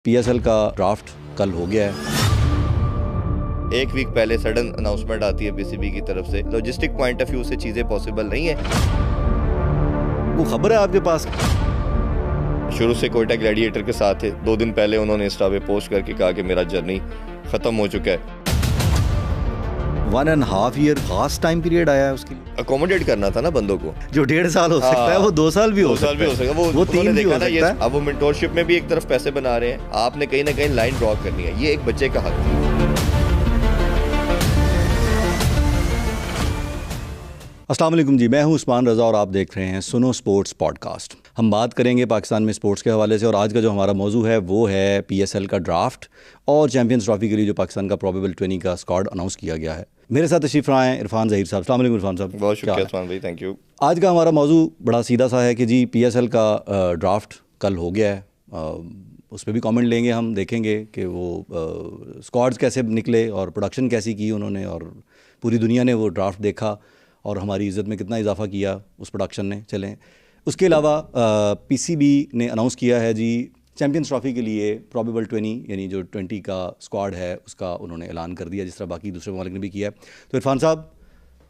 PSL का draft कल हो गया है। एक वीक पहले सडन अनाउंसमेंट आती है पीसीबी की तरफ से। लॉजिस्टिक पॉइंट ऑफ व्यू से चीज़ें पॉसिबल नहीं है। वो खबर है आपके पास? शुरू से कोयटा ग्लैडिएटर के साथ थे। 2 दिन पहले उन्होंने इंस्टा पे पोस्ट करके कहा कि मेरा जर्नी ख़त्म हो चुका है। 1.5 ईयर खास टाइम पीरियड आया है उसके लिए। अकोमोडेट करना था ना बंदों को। जो 1.5 साल हो सकता है वो 2 साल भी हो सकता है। वो 3 भी हो सकता है। अब वो मेंटोरशिप में भी एक तरफ पैसे बना रहे हैं। आपने कहीं ना कहीं लाइन ड्रॉ करनी है। ये एक बच्चे का हक है। अस्सलाम वालेकुम जी, मैं हूं उस्मान रज़ा और आप देख रहे हैं सुनो स्पोर्ट्स पॉडकास्ट। हम बात करेंगे पाकिस्तान में स्पोर्ट्स के हवाले से और आज का जो हमारा मौजू है वो है पीएसएल का ड्राफ्ट और चैंपियंस ट्रॉफी के लिए जो पाकिस्तान का प्रोबेबल 20 का स्क्वाड अनाउंस किया गया है। मेरे साथ तशरीफ लाए हैं इरफान ज़हीर साहब। अस्सलाम वालेकुम इरफान साहब। बहुत शुक्रिया उस्मान भाई, थैंक यू। आज का हमारा मौजू बड़ा सीधा सा है कि जी पीएसएल का ड्राफ्ट कल हो गया है। उस पर भी कमेंट लेंगे, हम देखेंगे कि वो स्क्वाड्स कैसे निकले और प्रोडक्शन कैसी की उन्होंने और पूरी दुनिया ने वो ड्राफ्ट देखा और हमारी इज़्ज़त में कितना इजाफा किया उस प्रोडक्शन ने। चलें, उसके अलावा पीसीबी ने अनाउंस किया है जी चैंपियंस ट्रॉफी के लिए प्रोबेबल 20 यानी जो 20 का स्क्वाड है उसका उन्होंने ऐलान कर दिया, जिस तरह बाकी दूसरे ममालिक ने भी किया है। तो इरफान साहब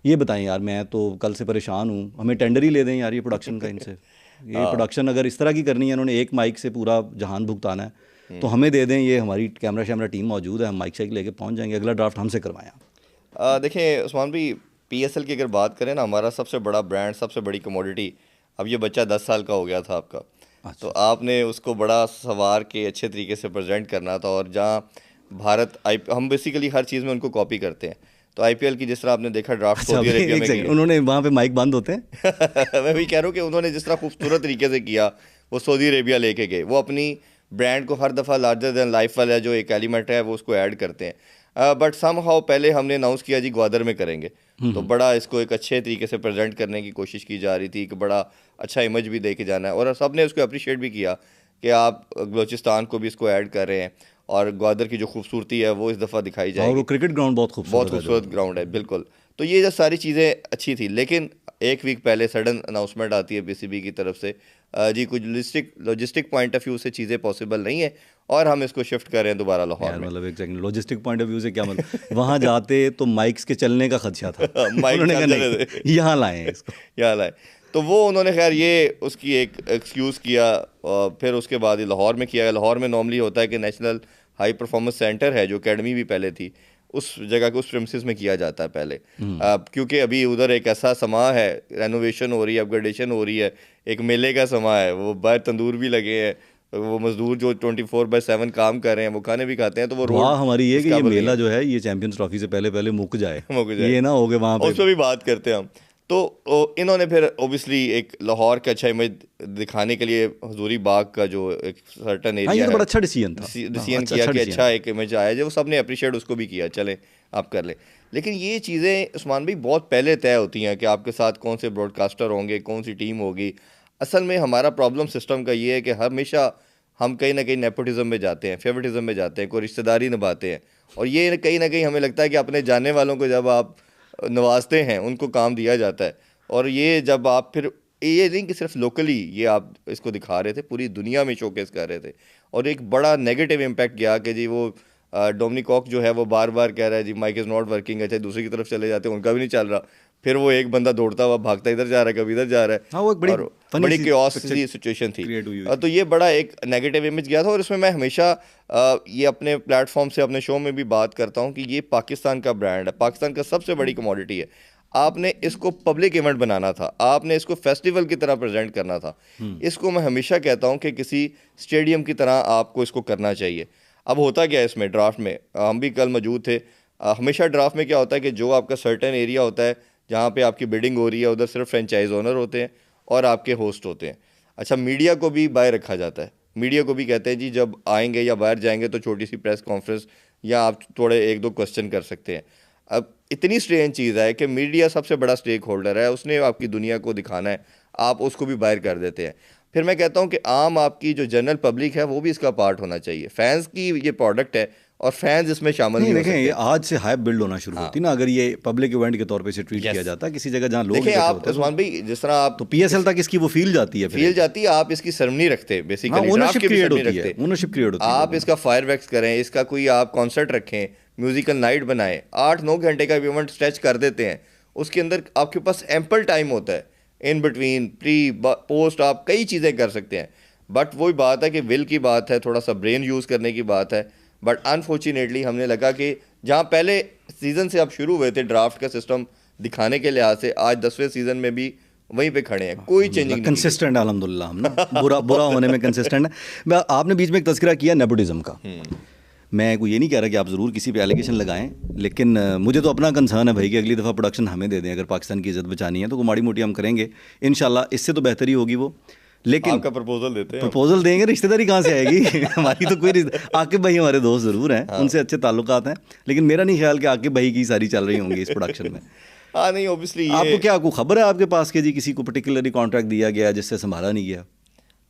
ये बताएं यार, मैं तो कल से परेशान हूँ, हमें टेंडर ही ले दें यार ये प्रोडक्शन का इनसे। ये प्रोडक्शन अगर इस तरह की करनी है, उन्होंने एक माइक से पूरा जहान भुगताना है तो हमें दे दें। ये हमारी कैमरा शैमरा टीम मौजूद है, हम माइक शाइक लेके पहुँच जाएंगे, अगला ड्राफ्ट हमसे करवाएं। देखें उस्मान भाई, पीएसएल की अगर बात करें ना, हमारा सबसे बड़ा ब्रांड, सबसे बड़ी कमोडिटी, अब ये बच्चा 10 साल का हो गया था आपका। तो आपने उसको बड़ा सवार के अच्छे तरीके से प्रेजेंट करना था। और जहाँ भारत हम बेसिकली हर चीज़ में उनको कॉपी करते हैं। तो आईपीएल की जिस तरह आपने देखा ड्राफ्ट सऊदी अरेबिया में किया। उन्होंने वहाँ पे माइक बंद होते हैं। मैं भी कह रहा हूँ कि उन्होंने जिस तरह खूबसूरत तरीके से किया, वो सऊदी अरेबिया लेके गए। वो अपनी ब्रांड को हर दफ़ा लार्जर दैन लाइफ वाला जो एक एलिमेंट है वो उसको ऐड करते हैं। बट सम हाउ पहले हमने अनाउंस किया जी ग्वादर में करेंगे, तो बड़ा इसको एक अच्छे तरीके से प्रेजेंट करने की कोशिश की जा रही थी कि बड़ा अच्छा इमेज भी दे के जाना है। और सब ने उसको अप्रिशिएट भी किया कि आप बलूचिस्तान को भी इसको ऐड कर रहे हैं और ग्वादर की जो खूबसूरती है वो इस दफ़ा दिखाई जाएगी। और वो क्रिकेट ग्राउंड बहुत खूबसूरत ग्राउंड है, बिल्कुल। तो ये जो सारी चीज़ें अच्छी थी, लेकिन एक वीक पहले सडन अनाउंसमेंट आती है पीसीबी की तरफ से जी कुछ लॉजिस्टिक पॉइंट ऑफ व्यू से चीज़ें पॉसिबल नहीं है और हम इसको शिफ्ट कर रहे हैं दोबारा लाहौर में। मतलब एक second, logistic point of view से क्या मतलब? वहाँ जाते तो माइक्स के चलने का खदशा था। उन्होंने कहा नहीं, यहाँ लाए इसको, यहाँ लाए। तो वो उन्होंने खैर ये उसकी एक एक्सक्यूज़ किया और फिर उसके बाद लाहौर में किया। लाहौर में नॉर्मली होता है कि नेशनल हाई परफॉर्मेंस सेंटर है जो अकेडमी भी पहले थी, उस जगह को उस प्रेमिसेस में किया जाता है पहले। क्योंकि अभी उधर एक ऐसा समा है, रेनोवेशन हो रही है, अपग्रेडेशन हो रही है, एक मेले का समा है, वो बाहर तंदूर भी लगे हैं, वो मजदूर जो 24/7 काम कर रहे हैं वो खाने भी खाते हैं। तो वो रोड हमारी ये कि ये मेला जो है ये चैंपियंस ट्रॉफी से पहले मुक जाए, ये ना हो गए वहाँ पे। उस पर भी बात करते हैं हम। तो इन्होंने फिर ओबियसली एक लाहौर का अच्छा इमेज दिखाने के लिए हजूरी बाग का जो एक सर्टन एरिया है, बड़ा अच्छा डिसीजन था, डिसीजन किया कि अच्छा एक इमेज आया जो सब ने अप्रिशिएट उसको भी किया, चले आप कर ले। लेकिन ये चीज़ें उस्मान भाई बहुत पहले तय होती हैं कि आपके साथ कौन से ब्रॉडकास्टर होंगे, कौन सी टीम होगी। असल में हमारा प्रॉब्लम सिस्टम का ये है कि हमेशा हम कहीं ना कहीं नेपोटिज्म में जाते हैं, फेवरेटिज्म में जाते हैं, कोई रिश्तेदारी निभाते हैं। और ये कहीं ना कहीं हमें लगता है कि अपने जानने वालों को जब आप नवाजते हैं उनको काम दिया जाता है। और ये जब आप फिर ये नहीं कि सिर्फ लोकली ये आप इसको दिखा रहे थे, पूरी दुनिया में शोकेस कर रहे थे। और एक बड़ा नेगेटिव इम्पैक्ट गया कि जी वो डोमिनिक कॉक जो है वो बार बार कह रहा है जी माइक इज़ नॉट वर्किंग। अच्छा, दूसरी की तरफ चले जाते हैं, उनका भी नहीं चल रहा। फिर वो एक बंदा दौड़ता हुआ भागता इधर जा रहा है, कभी इधर जा रहा है। हाँ, वो एक बड़ी क्योस सिचुएशन थी। तो ये बड़ा एक नेगेटिव इमेज गया था। और इसमें मैं हमेशा ये अपने प्लेटफॉर्म से, अपने शो में भी बात करता हूँ कि ये पाकिस्तान का ब्रांड है, पाकिस्तान का सबसे बड़ी कमोडिटी है। आपने इसको पब्लिक इवेंट बनाना था, आपने इसको फेस्टिवल की तरह प्रेजेंट करना था। इसको मैं हमेशा कहता हूँ कि किसी स्टेडियम की तरह आपको इसको करना चाहिए। अब होता क्या है इसमें ड्राफ्ट में, हम भी कल मौजूद थे। हमेशा ड्राफ्ट में क्या होता है कि जो आपका सर्टेन एरिया होता है जहाँ पे आपकी बिडिंग हो रही है, उधर सिर्फ फ्रेंचाइज ओनर होते हैं और आपके होस्ट होते हैं। अच्छा, मीडिया को भी बाहर रखा जाता है। मीडिया को भी कहते हैं जी जब आएंगे या बाहर जाएंगे तो छोटी सी प्रेस कॉन्फ्रेंस या आप थोड़े 1-2 क्वेश्चन कर सकते हैं। अब इतनी स्ट्रेंज चीज़ है कि मीडिया सबसे बड़ा स्टेक होल्डर है, उसने आपकी दुनिया को दिखाना है, आप उसको भी बाहर कर देते हैं। फिर मैं कहता हूँ कि आम आपकी जो जनरल पब्लिक है वो भी इसका पार्ट होना चाहिए। फैंस की ये प्रोडक्ट है, और फैंस इसमें शामिल नहीं हो देखें, सकते। ये आज से हाइप बिल्ड होना शुरू होती ना, अगर ये पब्लिक इवेंट के तौर पे से ट्रीट किया जाता किसी जगह जहाँ लोग देखें इकट्ठे आप होते हैं, उस्मान भाई, जिस तरह आप तो पीएसएल तक इसकी वो फील जाती है, फील जाती है, आप इसकी सेरेमनी रखते बेसिकली, ओनरशिप क्रिएट होती है, ओनरशिप क्रिएट होती है, आप इसका फायरवर्क्स करें, इसका कोई आप कॉन्सर्ट रखें, म्यूजिकल नाइट बनाएं, 8-9 घंटे का इवेंट स्ट्रेच कर देते हैं, उसके अंदर आपके पास एम्पल टाइम होता है, इन बिटवीन प्री पोस्ट आप कई चीज़ें कर सकते हैं। बट वही बात है कि विल की बात है, थोड़ा सा ब्रेन यूज़ करने की बात है। बट अनफॉर्चुनेटली हमने लगा कि जहाँ पहले सीज़न से आप शुरू हुए थे ड्राफ्ट का सिस्टम दिखाने के लिहाज से, आज 10वें सीज़न में भी वहीं पे खड़े हैं, कोई चेंजिंग नहीं। कंसिस्टेंट है अल्हम्दुलिल्लाह, हम ना बुरा होने में कंसिस्टेंट है। आपने बीच में एक तज़किरा किया नेपोटिज्म का, मैं कोई ये नहीं कह रहा कि आप ज़रूर किसी पे एलिगेशन लगाएं, लेकिन मुझे तो अपना कंसर्न है भाई कि अगली दफ़ा प्रोडक्शन हमें दे दें, अगर पाकिस्तान की इज़्ज़त बचानी है तो वो माड़ी मोटी हम करेंगे इंशाल्लाह, इससे तो बेहतरी होगी वो। लेकिन आपका प्रपोजल देते हैं, प्रपोजल देंगे, रिश्तेदारी कहाँ से आएगी हमारी तो कोई आकिब भाई हमारे दोस्त ज़रूर हैं, उनसे अच्छे ताल्लुकात हैं, लेकिन मेरा नहीं ख्याल कि आकिब भाई की सारी चल रही होंगी इस प्रोडक्शन में। हाँ नहीं, ऑब्वियसली आपको क्या आपको खबर है आपके पास कि जी किसी को पर्टिकुलरली कॉन्ट्रैक्ट दिया गया जिससे संभाला नहीं गया?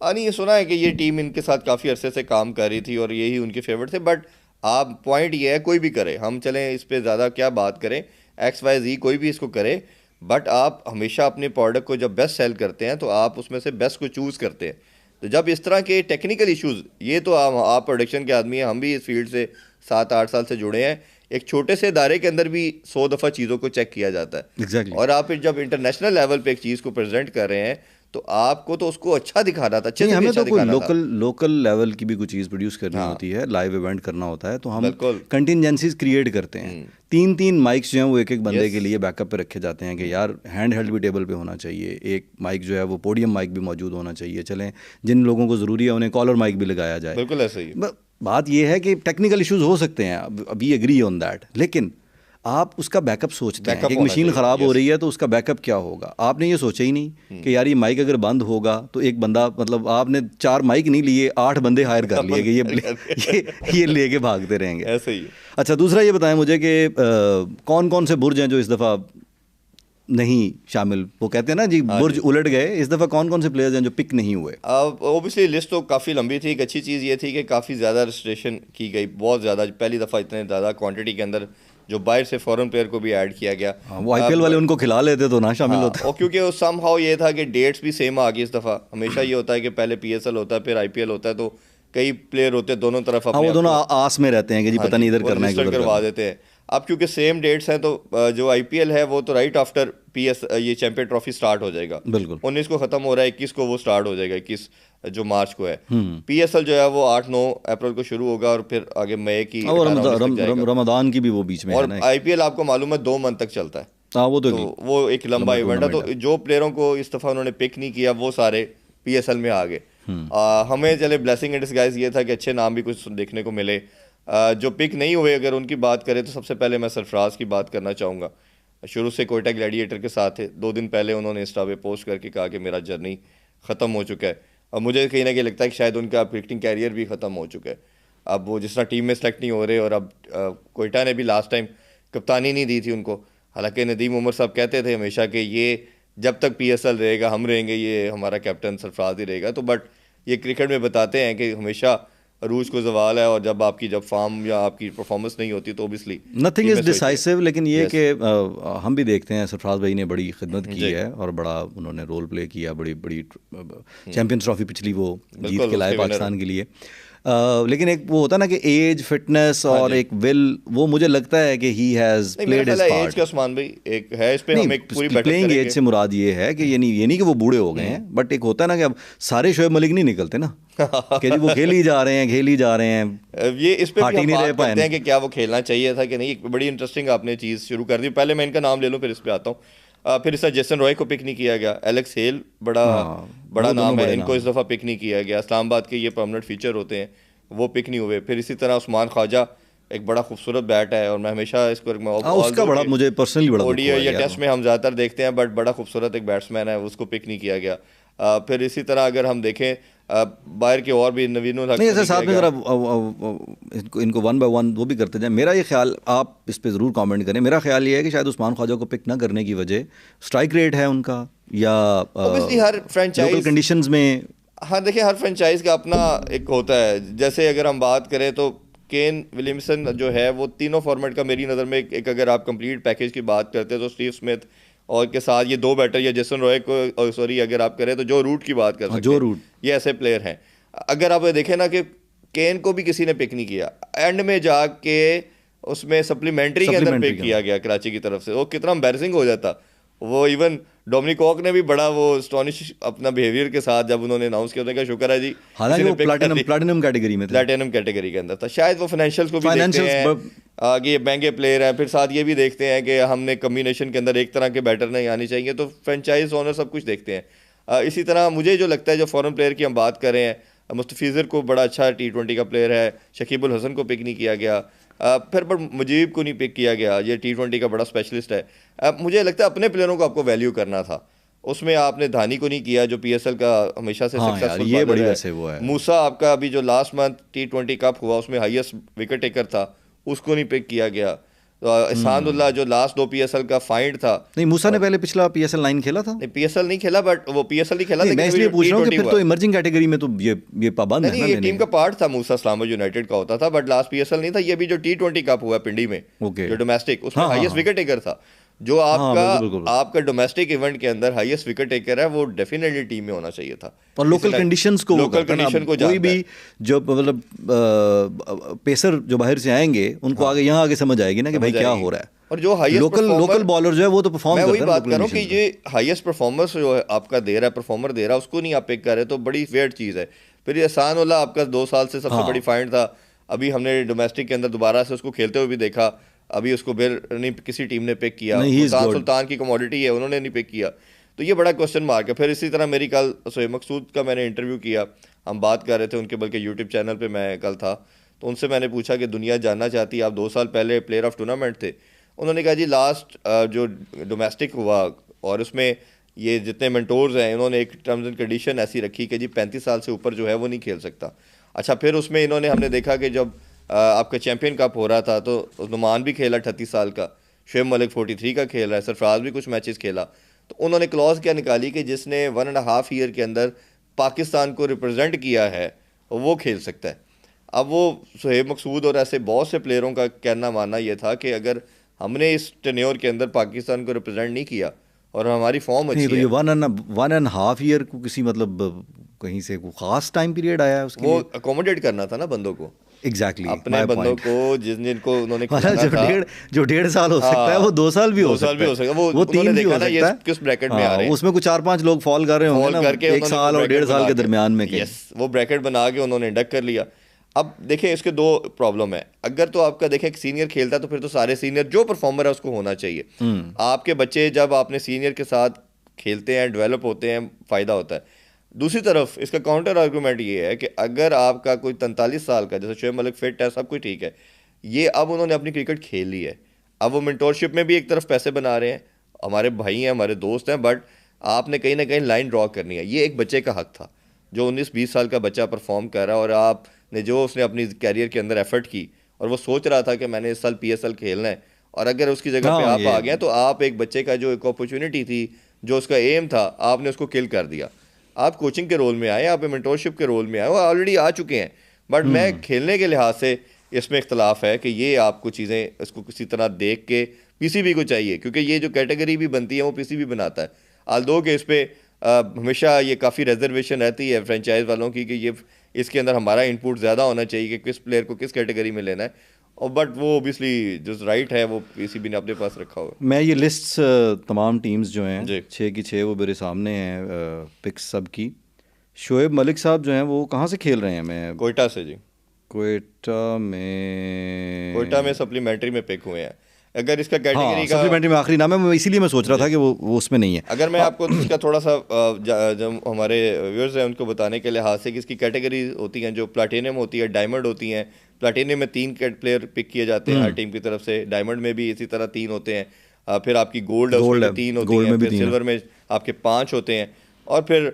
नहीं, ये सुना है कि ये टीम इनके साथ काफ़ी अरसे से काम कर रही थी और यही उनके फेवरेट थे। बट आप पॉइंट ये है, कोई भी करे, हम चलें इस पे ज़्यादा क्या बात करें, XYZ कोई भी इसको करे, बट आप हमेशा अपने प्रोडक्ट को जब बेस्ट सेल करते हैं तो आप उसमें से बेस्ट को चूज़ करते हैं। तो जब इस तरह के टेक्निकल इश्यूज़, ये तो आप प्रोडक्शन के आदमी हैं, हम भी इस फील्ड से 7-8 साल से जुड़े हैं, एक छोटे से इदारे के अंदर भी 100 दफ़ा चीज़ों को चेक किया जाता है। Exactly. और आप जब इंटरनेशनल लेवल पे एक चीज़ को प्रेजेंट कर रहे हैं तो आपको तो उसको अच्छा दिखाना था, अच्छे से हमें अच्छा तो कोई दिखाना लोकल लेवल की भी कोई चीज़ प्रोड्यूस करनी होती है, लाइव इवेंट करना होता है, तो हम बिल्कुल कंटिजेंसीज क्रिएट करते हैं। 3-3 माइक्स जो हैं वो एक बंदे के लिए बैकअप पे रखे जाते हैं कि यार हैंड हेल्ड भी टेबल पे होना चाहिए, एक माइक जो है वो पोडियम माइक भी मौजूद होना चाहिए, चलें जिन लोगों को ज़रूरी है उन्हें कॉलर माइक भी लगाया जाए। बिल्कुल ऐसे ही। बात ये है कि टेक्निकल इश्यूज हो सकते हैं, वी एग्री ऑन दैट, लेकिन आप उसका बैकअप सोचते हैं। एक मशीन ख़राब हो रही है तो उसका बैकअप क्या होगा, आपने ये सोचा ही नहीं कि यार ये माइक अगर बंद होगा तो एक बंदा, मतलब आपने 4 माइक नहीं लिए, 8 बंदे हायर कर लिए कि ये लेके भागते रहेंगे। ऐसे ही। अच्छा, दूसरा ये बताएं मुझे कि कौन कौन से बुर्ज हैं जो इस दफ़ा नहीं शामिल, वो कहते हैं ना जी बुर्ज उलट गए, इस दफ़ा कौन कौन से प्लेयर्स हैं जो पिक नहीं हुए? ओबियसली लिस्ट तो काफ़ी लंबी थी। एक अच्छी चीज़ ये थी कि काफ़ी ज़्यादा रजिस्ट्रेशन की गई, बहुत ज़्यादा, पहली दफ़ा इतने ज़्यादा क्वांटिटी के अंदर जो बाहर से फॉरेन प्लेयर को भी ऐड किया गया। वो IPL वाले उनको खिला लेते तो ना शामिल होता। और क्योंकि समहाउ ये था कि डेट्स भी सेम आ गई इस दफ़ा। हमेशा ये होता है कि पहले PSL होता है फिर IPL होता है, तो कई प्लेयर होते हैं दोनों तरफ, वो दोनों आस में रहते हैं कि जी पता नहीं इधर करना है, रजिस्टर करवा देते हैं। अब क्योंकि सेम डेट्स हैं तो जो IPL है वो तो राइट आफ्टर ये चैंपियन ट्रॉफी स्टार्ट हो जाएगा। बिल्कुल 19 को ख़त्म हो रहा है, 21 को वो स्टार्ट हो जाएगा, 21 जो मार्च को है। PSL जो है वो 8-9 अप्रैल को शुरू होगा और फिर आगे मई की रमज़ान की भी वो बीच में है और ना। IPL आपको मालूम है 2 मंथ तक चलता है। वो एक लंबा इवेंट है। तो जो प्लेयरों को इस दफ़ा उन्होंने पिक नहीं किया वो सारे PSL में आ गए। हमें चले ब्लेसिंग इन डिस्गाइज ये था कि अच्छे नाम भी कुछ देखने को मिले। जो पिक नहीं हुए अगर उनकी बात करें तो सबसे पहले मैं सरफराज की बात करना चाहूँगा। शुरू से कोयटा ग्लैडिएटर के साथ थे। 2 दिन पहले उन्होंने इंस्टा पे पोस्ट करके कहा कि मेरा जर्नी ख़त्म हो चुका है। अब मुझे कहीं ना कहीं लगता है कि शायद उनका क्रिकेटिंग कैरियर भी ख़त्म हो चुका है। अब वो जिस तरह टीम में सेलेक्ट नहीं हो रहे, और अब कोयटा ने भी लास्ट टाइम कप्तानी नहीं दी थी उनको। हालांकि नदीम उमर साहब कहते थे हमेशा कि ये जब तक PSL रहेगा हम रहेंगे, ये हमारा कैप्टन सरफराज ही रहेगा। तो बट ये क्रिकेट में बताते हैं कि हमेशा अरूज को जवाल है, और जब आपकी फॉर्म या आपकी परफॉर्मेंस नहीं होती तो ऑब्वियसली नथिंग इज़ डिसाइसिव। लेकिन ये कि हम भी देखते हैं सरफराज भाई ने बड़ी खिदमत की है और बड़ा उन्होंने रोल प्ले किया, बड़ी बड़ी चैंपियंस ट्रॉफी पिछली वो जीत के लाए पाकिस्तान के लिए। लेकिन एक वो होता है ना कि एज, फिटनेस और एक विल, वो मुझे लगता है कि he has played his part. एज का उस्मान भाई एक है, इस पे हम एक पूरी बैटिंग प्लेइंग एज से मुराद ये है कि ये नहीं कि वो बूढ़े हो गए हैं, बट एक होता है ना कि अब सारे शोएब मलिक नहीं निकलते ना कि जी वो खेल ही जा रहे हैं। ये इस पे भी हम बात करते हैं कि क्या वो खेलना चाहिए था कि नहीं। एक बड़ी इंटरेस्टिंग आपने चीज़ शुरू कर दी। पहले मैं इनका नाम ले लूँ फिर इस पे आता हूँ। फिर इस तरह जेसन रॉय को पिक नहीं किया गया। एलेक्स हेल बड़ा नाम है, इनको इस दफ़ा पिक नहीं किया गया। इस्लामाबाद के ये परमानेंट फीचर होते हैं, वो पिक नहीं हुए। फिर इसी तरह उस्मान ख्वाजा एक बड़ा खूबसूरत बैट है और मैं हमेशा इसको उसका बड़ा मुझे पर्सनली बड़ा ओडीआई या टेस्ट में हम ज़्यादातर देखते हैं, बट बड़ा खूबसूरत एक बैट्समैन है, उसको पिक नहीं किया गया। फिर इसी तरह अगर हम देखें बाहर के और भी नवीनों साथ में ज़रा इनको 1 by 1 वो भी करते जाएं। मेरा ये ख्याल, आप इस पे ज़रूर कमेंट करें, मेरा ख्याल ये है कि शायद उस्मान ख्वाजा को पिक ना करने की वजह स्ट्राइक रेट है उनका, या हर फ्रेंचाइज कंडीशंस में। हाँ देखिए, हर फ्रेंचाइज का अपना एक होता है। जैसे अगर हम बात करें तो केन विलियमसन जो है वो तीनों फॉर्मेट का मेरी नज़र में एक अगर आप कंप्लीट पैकेज की बात करते हैं तो स्टीव स्मिथ और के साथ ये दो बैटर या जेसन रॉय को सॉरी अगर आप करें तो जो रूट की बात कर सकते हैं, जो रूट ये ऐसे प्लेयर हैं। अगर आप देखें ना कि केन को भी किसी ने पिक नहीं किया, एंड में जाके उसमें सप्लीमेंट्री के अंदर पिक किया गया कराची की तरफ से, वो कितना एम्बैरसिंग हो जाता। वो इवन डोमिनिक कॉक ने भी बड़ा वो स्टॉनिश अपना बिहेवियर के साथ जब उन्होंने अनाउंस किया, उन्होंने कहा शुक्र है जी, हालांकि वो प्लैटिनम कैटेगरी में था, प्लैटिनम कैटेगरी के अंदर था। शायद वो फाइनेंशियल्स को भी देखते हैं, आगे महंगे प्लेयर हैं, फिर साथ ये भी देखते हैं कि हमने कम्बिनेशन के अंदर एक तरह के बैटर नहीं आनी चाहिए, तो फ्रेंचाइज ओनर सब कुछ देखते हैं। इसी तरह मुझे जो लगता है जो फॉरेन प्लेयर की हम बात कर रहे हैं, मुस्तफिज़र को बड़ा अच्छा T20 का प्लेयर है, शकीबुल हसन को पिक नहीं किया गया, फिर पर मुजीब को नहीं पिक किया गया, ये T20 का बड़ा स्पेशलिस्ट है। मुझे लगता है अपने प्लेयरों को आपको वैल्यू करना था, उसमें आपने धानी को नहीं किया जो PSL का हमेशा से सक्सेसफुल ये बड़ी वैसे वो है। मूसा आपका अभी जो लास्ट मंथ T20 कप हुआ उसमें हाईएस्ट विकेट टेकर था, उसको नहीं पिक किया गया। एहसानुल्लाह जो लास्ट 2 PSL का फाइंड था, नहीं मूसा ने पहले पिछला PSL 9 खेला था, नहीं PSL नहीं खेला, बट वो PSL नहीं खेला, मैं इसलिए पूछ रहा हूँ कि फिर तो इमर्जिंग कैटेगरी में तो ये पाबंद है ना, ये टीम का पार्ट था, मूसा इस्लामाबाद यूनाइटेड का होता था, बट लास्ट PSL नहीं था। ये भी जो T20 कप हुआ पिंडी में जो डोमेस्टिक, उसमें हाईएस्ट विकेट टेकर था। जो आपका डोमेस्टिक इवेंट के अंदर हाईएस्ट विकेट टेकर है, वो डेफिनेटली टीम में होना चाहिए था। और लोकल कंडीशन को कोई भी जो मतलब पेसर जो बाहर से आएंगे उनको आगे यहाँ आगे समझ आएगी ना कि भाई क्या हो रहा है, और जो हाईएस्ट लोकल बॉलर जो है वो तो परफॉर्म करता है। मैं वही बात कर रहा हूँ कि ये हाईएस्ट परफॉर्मर्स जो है आपका दे रहा है, परफॉर्मर दे रहा है, उसको नहीं आप पिक कर रहे, तो बड़ी वेट चीज़ है। फिर ये एहसानुल्लाह आपका 2 साल से सबसे बड़ी फाइंड था, अभी हमने डोमेस्टिक के अंदर दोबारा से उसको खेलते हुए भी देखा, अभी उसको फिर नहीं किसी टीम ने पिक किया, सुल्तान की कमोडिटी है, उन्होंने नहीं पिक किया, तो ये बड़ा क्वेश्चन मार्क है। फिर इसी तरह मेरी कल सोहेब मकसूद का मैंने इंटरव्यू किया, हम बात कर रहे थे उनके, बल्कि यूट्यूब चैनल पे मैं कल था, तो उनसे मैंने पूछा कि दुनिया जानना चाहती है, आप 2 साल पहले प्लेयर ऑफ टूर्नामेंट थे। उन्होंने कहा जी लास्ट जो डोमेस्टिक हुआ और उसमें ये जितने मेंटोर्स हैं, इन्होंने एक टर्म्स एंड कंडीशन ऐसी रखी कि जी 35 साल से ऊपर जो है वो नहीं खेल सकता। अच्छा, फिर उसमें इन्होंने हमने देखा कि जब आपका चैंपियन कप हो रहा था तो नुमान भी खेला 38 साल का, शुएब मलिक 43 का खेल रहा है, सरफराज भी कुछ मैचेस खेला, तो उन्होंने क्लॉज क्या निकाली कि जिसने 1.5 ईयर के अंदर पाकिस्तान को रिप्रेजेंट किया है वो खेल सकता है। अब वो सोहेब मकसूद और ऐसे बहुत से प्लेयरों का कहना मानना ये था कि अगर हमने इस टेन्योर के अंदर पाकिस्तान को रिप्रेजेंट नहीं किया और हमारी फॉर्म अच्छी तो ये 1.5 ईयर को किसी मतलब कहीं से कोई खास टाइम पीरियड आया है उसके वो लिए? अकोमोडेट करना था ना बंदों को, एग्जैक्टली अपने बंदों को जिनको उन्होंने जो 1.5 साल हो सकता है वो 2 साल भी हो सकता है, वो 3 भी हो सकता है, किस ब्रैकेट में आ रहे हैं, उसमें कुछ 4-5 लोग फॉल कर रहे होंगे ना, 1 साल और 1.5 साल के दरमियान में। यस, वो ब्रैकेट बना के उन्होंने इंडक्ट कर लिया। अब देखें इसके 2 प्रॉब्लम है, अगर तो आपका देखें सीनियर खेलता है तो फिर तो सारे सीनियर जो परफॉर्मर है उसको होना चाहिए। आपके बच्चे जब आपने सीनियर के साथ खेलते हैं, डेवलप होते हैं, फ़ायदा होता है। दूसरी तरफ इसका काउंटर आर्गूमेंट ये है कि अगर आपका कोई 43 साल का, जैसे शुएब मलिक फिट है, सब कुछ ठीक है, ये अब उन्होंने अपनी क्रिकेट खेल ली है, अब वो मेंटोरशिप में भी एक तरफ पैसे बना रहे हैं, हमारे भाई हैं, हमारे दोस्त हैं, बट आपने कहीं ना कहीं लाइन ड्रॉ करनी है। ये एक बच्चे का हक था, जो 19-20 साल का बच्चा परफॉर्म कर रहा है और आपने जो उसने अपनी कैरियर के अंदर एफर्ट की और वो सोच रहा था कि मैंने इस साल PSL खेलना है, और अगर उसकी जगह पे आप आ गए तो आप एक बच्चे का जो एक अपॉर्चुनिटी थी, जो उसका एम था, आपने उसको किल कर दिया। आप कोचिंग के रोल में आए, आप मेंटोरशिप के रोल में आए, वो ऑलरेडी आ चुके हैं, बट मैं खेलने के लिहाज से इसमें इख्तलाफ है कि ये आपको चीज़ें इसको किसी तरह देख के PCB को चाहिए, क्योंकि ये जो कैटेगरी भी बनती है वो PCB बनाता है। आल्दो के इस पर हमेशा ये काफ़ी रिजर्वेशन रहती है फ्रेंचाइज वालों की कि ये इसके अंदर हमारा इनपुट ज़्यादा होना चाहिए कि किस प्लेयर को किस कैटेगरी में लेना है, और बट वो ओबियसली जो राइट है वो PCB ने अपने पास रखा हुआ। मैं ये लिस्ट तमाम टीम्स जो हैं 6 की 6 वो मेरे सामने हैं, पिक्स सब की। शुएब मलिक साहब जो हैं वो कहाँ से खेल रहे हैं? मैं कोयटा से जी, कोयटा में सप्लीमेंट्री में पिक हुए हैं। अगर इसका कैटेगरी का सप्लीमेंट्री में आखिरी नाम है, इसीलिए मैं सोच रहा था कि वो उसमें नहीं है। अगर मैं आपको इसका थोड़ा सा जब हमारे व्यूअर्स हैं उनको बताने के लिहाज से कि इसकी कैटेगरी होती हैं, जो प्लैटिनम होती है, डायमंड होती हैं। प्लैटिनम में 3 प्लेयर पिक किए जाते हैं हर टीम की तरफ से, डायमंड में भी इसी तरह 3 होते हैं, फिर आपकी गोल्ड है उसमें 3 होती हैं, फिर सिल्वर में आपके 5 होते हैं, और फिर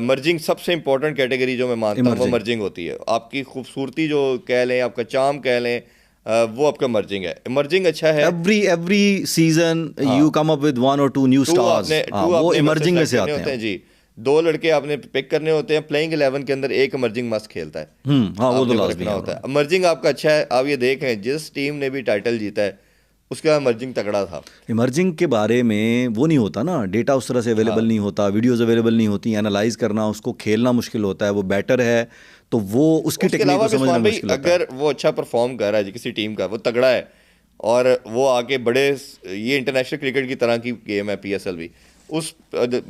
मर्जिंग सबसे इंपॉर्टेंट कैटेगरी जो मैं मानता हूँ वो मर्जिंग होती है। आपकी खूबसूरती जो कह लें, आपका चार्म कह लें, वो आपका मर्जिंग है। मर्जिंग अच्छा है, every season you come up with 1 or 2 new stars, वो इमर्जिंग में से आते हैं जी। 2 लड़के आपने पिक करने होते हैं, प्लेइंग 11 के अंदर एक इमर्जिंग मस्ट खेलता है। हाँ वो तो लाजमी होता है। इमर्जिंग आपका अच्छा है, आप ये देखें जिस टीम ने भी टाइटल जीता है उसका इमर्जिंग तगड़ा था। इमर्जिंग के बारे में वो नहीं होता ना, डेटा उस तरह से अवेलेबल नहीं होता, वीडियोस अवेलेबल नहीं होती, एनालाइज करना, उसको खेलना मुश्किल होता है। वो बैटर है तो वो उसकी टेक्निक को समझना मुश्किल होता है। अगर वो अच्छा परफॉर्म कर रहा है जी, किसी टीम का वो तगड़ा है और वो आके बड़े, ये इंटरनेशनल क्रिकेट की तरह की गेम है पीएसएल भी, उस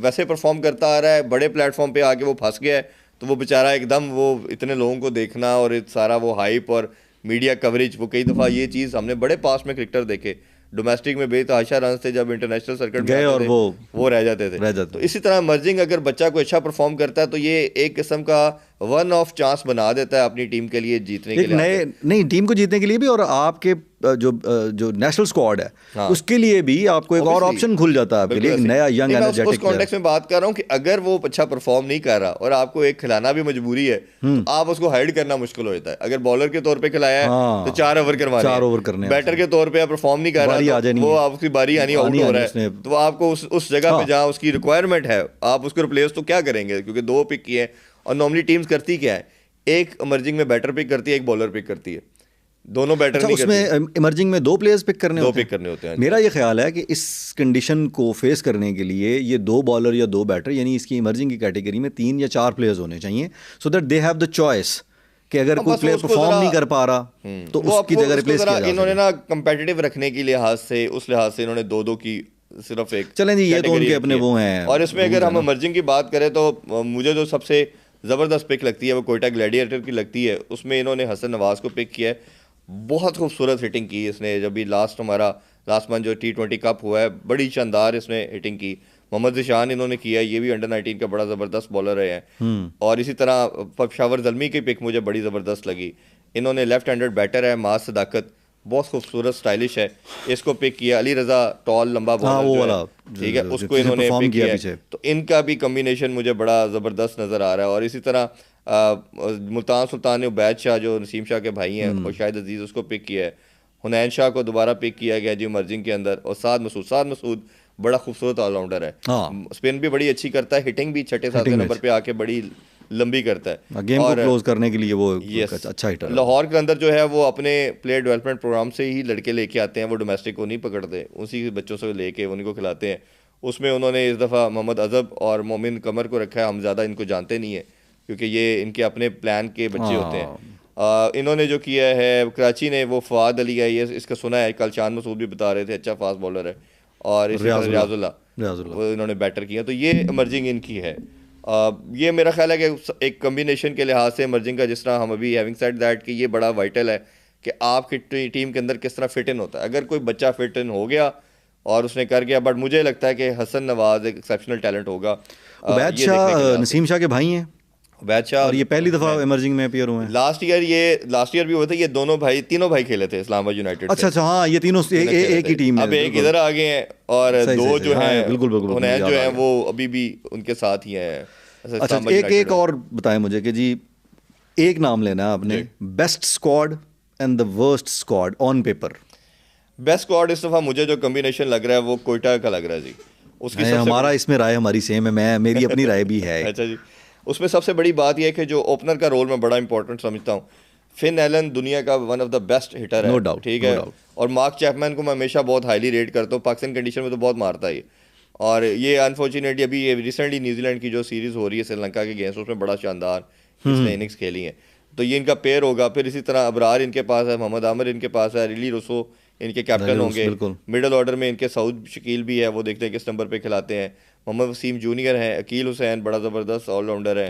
वैसे परफॉर्म करता आ रहा है, बड़े प्लेटफॉर्म पे आके वो फंस गया है, तो वो बेचारा एकदम वो इतने लोगों को देखना और सारा वो हाइप और मीडिया कवरेज, वो कई दफ़ा ये चीज़ हमने बड़े पास में क्रिकेटर देखे, डोमेस्टिक में बेतहाशा रन थे, जब इंटरनेशनल सर्किट गए और वो रह जाते थे। तो इसी तरह मर्जिंग अगर बच्चा कोई अच्छा परफॉर्म करता है तो ये एक किस्म का वन ऑफ चांस बना देता है अपनी टीम के लिए जीतने के लिए, नए नहीं टीम को जीतने के लिए भी, और आपके जो नेशनल स्क्वाड है हाँ। उसके लिए भी आपको एक और ऑप्शन खुल जाता है आपके लिए, एक नया यंग एनर्जेटिक। उस कॉन्टेक्स्ट में बात कर रहा हूँ कि अगर वो अच्छा परफॉर्म नहीं कर रहा और आपको एक खिलाना भी मजबूरी है तो आप उसको हाइड करना मुश्किल हो जाता है। अगर बॉलर के तौर पे खिलाया है तो 4 ओवर करवाने, बैटर के तौर पे परफॉर्म नहीं कर रहा तो वो आपकी बारी आनी, आउट हो रहा है, तो आपको उस जगह पे जहाँ उसकी रिक्वायरमेंट है आप उसको रिप्लेस तो क्या करेंगे, क्योंकि 2 पिक किए हैं। और नॉर्मली टीम्स करती क्या है, एक इमर्जिंग में बैटर पिक करती है, एक बॉलर पिक करती है, दोनों बैटर नहीं करती। उसमें इमर्जिंग में 2 प्लेयर्स पिक करने होते हैं। मेरा ये ख्याल है कि इस कंडीशन को फेस करने के लिए ये 2 बॉलर या 2 बैटर, यानी इसकी इमर्जिंग की कैटेगरी में 3 या 4 प्लेयर्स होने चाहिए, so that they have the choice कि अगर कोई प्लेयर परफॉर्म नहीं कर पा रहा तो उसकी जगह रिप्लेस किया जा सकता। इन्होंने ना कंपेटिटिव रखने के लिहाज से, उस लिहाज से इन्होंने 2-2 की सिर्फ एक, चलें जी ये तो उनके अपने वो हैं। और इसमें अगर हम इमर्जिंग की बात करें तो मुझे जो सबसे ज़बरदस्त पिक लगती है वो कोयटा ग्लैडिएटर की लगती है। उसमें इन्होंने हसन नवाज़ को पिक किया है, बहुत खूबसूरत हिटिंग की इसने। जब भी लास्ट मंथ जो T20 कप हुआ है, बड़ी शानदार इसने हिटिंग की। मोहम्मद ज़िशान इन्होंने किया, ये भी अंडर 19 का बड़ा ज़बरदस्त बॉलर रहे हैं। और इसी तरह पेशावर ज़ल्मी की पिक मुझे बड़ी ज़बरदस्त लगी। इन्होंने लेफ्ट हैंडेड बैटर है, मास सदाकत, बहुत खूबसूरत स्टाइलिश है, इसको पिक किया। अली रज़ा टॉल लंबा बॉलर, ठीक है, उसको इन्होंने पिक किया। तो इनका भी कम्बिनेशन मुझे बड़ा ज़बरदस्त नज़र आ रहा है। और इसी तरह मुल्तान सुल्तान ने उबैद शाह जो नसीम शाह के भाई हैं और शाहिद अजीज़, उसको पिक किया है। हुनैन शाह को दोबारा पिक किया गया जी इमर्जिंग के अंदर। और साद मसूद बड़ा खूबसूरत ऑलराउंडर है, स्पिन भी बड़ी अच्छी करता है, हिटिंग भी 6-7 नंबर पे आके बड़ी लंबी करता है, गेम को क्लोज करने के लिए वो अच्छा हिटर है। लाहौर के अंदर जो है वो अपने प्लेयर डेवलपमेंट प्रोग्राम से ही लड़के लेके आते हैं, वो डोमेस्टिक को नहीं पकड़ते, उसी बच्चों से लेके उनको खिलाते हैं। उसमें उन्होंने इस दफ़ा मोहम्मद अजब और मोमिन कमर को रखा है। हम ज़्यादा इनको जानते नहीं है क्योंकि ये इनके अपने प्लान के बच्चे होते हैं। इन्होंने जो किया है कराची ने, वो फवाद अली है, ये इसका सुना है, कल चांद मसूद भी बता रहे थे, अच्छा फास्ट बॉलर है। और इसी तरह रियाजुल्लाह वो इन्होंने बैटर किया। तो ये इमर्जिंग इनकी है। ये मेरा ख्याल है कि एक कम्बिनेशन के लिहाज से इमर्जिंग का, जिस तरह हम अभी हैविंग सेड दैट कि ये बड़ा वाइटल है कि आपकी टीम के अंदर किस तरह फिट इन होता है। अगर कोई बच्चा फिट इन हो गया और उसने कर गया, बट मुझे लगता है कि हसन नवाज एक एक्सेप्शनल टैलेंट होगा। उबैद शाह नसीम शाह के भाई हैं, उबैद शाह, और ये पहली दफ़ा इमर्जिंग में अपीयर हुए हैं। लास्ट ईयर भी हुआ था। ये तीनों भाई खेले थे इस्लामाबाद यूनाइटेड। अच्छा हाँ, ये तीनों एक ही टीम में। अब एक इधर आ गए हैं और 2 जो हैं बिल्कुल हुनैन जो हैं वो अभी भी उनके साथ ही हैं। अच्छा एक और बताएं मुझे कि जी एक नाम लेना है आपने, best squad and the worst squad on paper. Best squad इस दफ़ा मुझे जो कम्बिनेशन लग रहा है वो कोयटा का लग रहा है जी। उसकी हमारा इसमें राय हमारी सेम है, मेरी अपनी राय भी है। अच्छा जी, उसमें सबसे बड़ी बात यह है कि जो ओपनर का रोल मैं बड़ा इंपॉर्टेंट समझता हूँ। फिन एलन दुनिया का one of the best hitter है, नो डाउट, ठीक है। और मार्क चैपमैन को मैं हमेशा बहुत हाईली रेट करता हूँ, पाकिस्तान कंडीशन में तो बहुत मारता है ये। और ये अनफॉर्चुनेटली अभी ये रिसेंटली न्यूजीलैंड की जो सीरीज़ हो रही है श्रीलंका के अगेंस्ट, उसमें बड़ा शानदार इसने इनिंग्स खेली हैं। तो ये इनका पेयर होगा। फिर इसी तरह अबरार इनके पास है, मोहम्मद आमिर इनके पास है, रिली रुसो इनके कैप्टन होंगे। मिडल ऑर्डर में इनके सऊद शकील भी है, वो देखते हैं किस नंबर पे खिलाते हैं। मोहम्मद वसीम जूनियर हैं, अकील हुसैन बड़ा ज़बरदस्त ऑलराउंडर है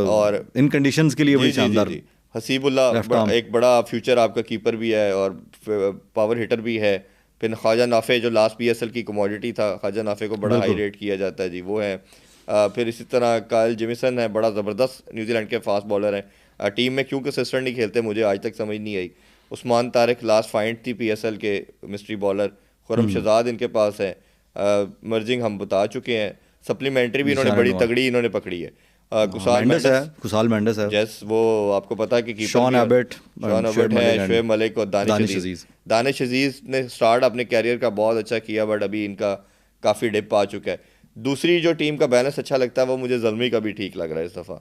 और इन कंडीशंस के लिए बड़ी शानदार। हसीबुल्लाह एक बड़ा फ्यूचर आपका कीपर भी है और पावर हिटर भी है। फिर ख्वाजा नाफे जो लास्ट PSL की कमोडिटी था, ख्वाजा नाफे को बड़ा हाई रेट किया जाता है जी, वो है। फिर इसी तरह कायल जेमिसन है, बड़ा ज़बरदस्त न्यूजीलैंड के फास्ट बॉलर हैं। टीम में क्यों कंसिस्टेंट नहीं खेलते मुझे आज तक समझ नहीं आई। उस्मान तारिक लास्ट फाइंड थी PSL के मिस्ट्री बॉलर। खुरम शहजाद इनके पास है। मर्जिंग हम बता चुके हैं। सप्लीमेंट्री भी इन्होंने बड़ी तगड़ी इन्होंने पकड़ी है। खुशाल मेंडिस है, जैस वो आपको पता है कि कीपर शॉन एबट है, शुएब मलिक और दानिश अजीज ने स्टार्ट अपने कैरियर का बहुत अच्छा किया, बट अभी इनका काफ़ी डिप आ चुका है। दूसरी जो टीम का बैलेंस अच्छा लगता है वो मुझे ज़ल्मी का भी ठीक लग रहा है इस दफ़ा।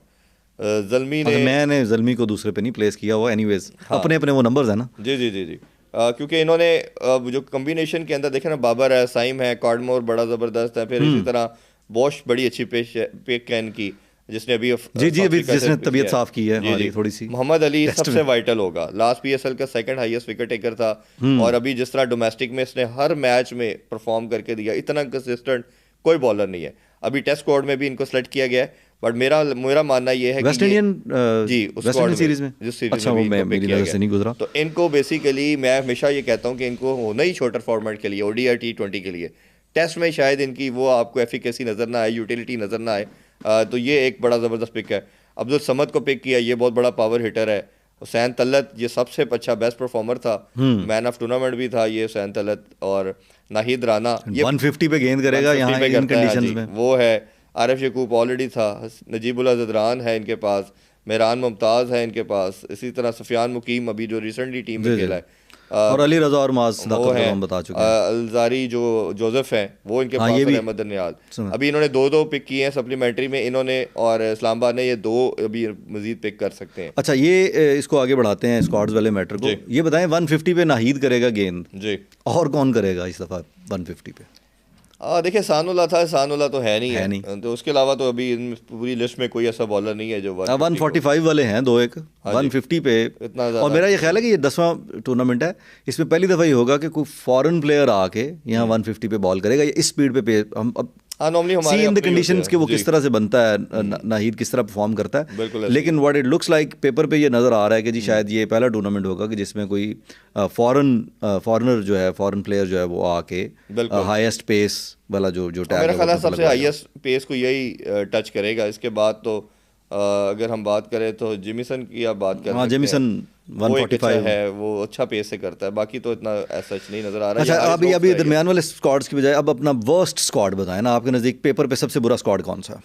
ज़ल्मी ने, मैंने ज़ल्मी को दूसरे पे नहीं प्लेस किया हुआ, एनीवेज अपने अपने वो नंबर्स है ना। जी जी जी जी। क्योंकि इन्होंने जो कम्बिनेशन के अंदर देखे ना, बाबर है, साइम है, कॉडमोर बड़ा ज़बरदस्त है, फिर इसी तरह बॉश बड़ी अच्छी पिक है इनकी, जिसने अभी जिसने तबीयत साफ की है हमारी थोड़ी सी। मोहम्मद अली सबसे वाइटल होगा, लास्ट पीएसएल का सेकंड हाईएस्ट विकेट टेकर था, और अभी जिस तरह डोमेस्टिक में इसने हर मैच में परफॉर्म करके दिया, इतना कंसिस्टेंट कोई बॉलर नहीं है। अभी टेस्ट स्क्वाड में भी इनको सेलेक्ट किया गया है, बट मेरा मानना ये है वेस्ट इंडियन जी उस स्क्वाड सीरीज में, जिस सीरीज अच्छा, में वो मेरी नज़र से नहीं गुजरा। तो इनको बेसिकली मैं हमेशा ये कहता हूँ कि इनको होना ही छोटर फॉर्मेट के लिए, ओडीआई T20 के लिए। टेस्ट में शायद इनकी वो आपको एफिकेसी नज़र ना आए, यूटिलिटी नज़र ना आए। तो ये एक बड़ा ज़बरदस्त पिक है। अब्दुल समद को पिक किया, ये बहुत बड़ा पावर हिटर है। हुसैन तलत ये सबसे अच्छा बेस्ट परफॉर्मर था, मैन ऑफ टूर्नामेंट भी था ये हुसैन तलत। और नाहिद राना ये 150 पे गेंद करेगा यहाँ इन कंडीशंस में, वो है। आरिफ यकूब ऑलरेडी था, नजीबुल्लाह ज़दरान है इनके पास, मेहरान मुमताज़ है इनके पास, इसी तरह सुफियान मुकीम अभी जो रिसेंटली टीम में खेला है, और अली रज़ा और माज वो है, हम बता चुके हैं। अलजारी जो जोसेफ हैं वो इनके पास, अहमद नियाल। अभी इन्होंने दो पिक किए हैं सप्लीमेंट्री में इन्होंने, और इस्लामाबाद ने ये 2 अभी मजीद पिक कर सकते हैं। अच्छा, ये इसको आगे बढ़ाते हैं स्क्वाड्स वाले मैटर को। ये बताएं 150 पे नाहिद करेगा गेंद जी, और कौन करेगा इस दफ़ा 150 पे? देखिए सानुल्लाह था, सानुल्लाह तो है नहीं, तो उसके अलावा तो अभी पूरी लिस्ट में कोई ऐसा बॉलर नहीं है जो 145 वाले हैं 2-1 150 पे इतना। और मेरा ये ख्याल है कि ये 10वां टूर्नामेंट है, इसमें पहली दफ़ा ये होगा कि कोई फॉरेन प्लेयर आके यहाँ 150 पे बॉल करेगा। ये इस स्पीड पे हम अब नॉर्मली हमारे इन द कंडीशंस के वो किस तरह से बनता है, नाहिद किस तरह परफॉर्म करता है। लेकिन what it looks like paper पे ये नज़र आ रहा है कि जी शायद ये पहला टूर्नामेंट होगा कि जिसमें कोई फॉरेनर जो है, फॉरेन प्लेयर जो है वो आके हाईएस्ट पेस वाला जो टैग मेरा ख्याल है सबसे हाईएस्ट पेस को यही टच करेगा। इसके बाद तो अगर हम बात करें तो जेमिसन की आप बात करें, जेमिसन 145 है, वो अच्छा पेस से करता है, बाकी तो इतना ऐसा नहीं नजर आ रहा है। अच्छा, अभी दरमियान वाले स्क्वाड्स की बजाय अब अपना वर्स्ट स्क्वाड बताएं ना, आपके नज़दीक पेपर पे सबसे बुरा स्क्वाड कौन सा?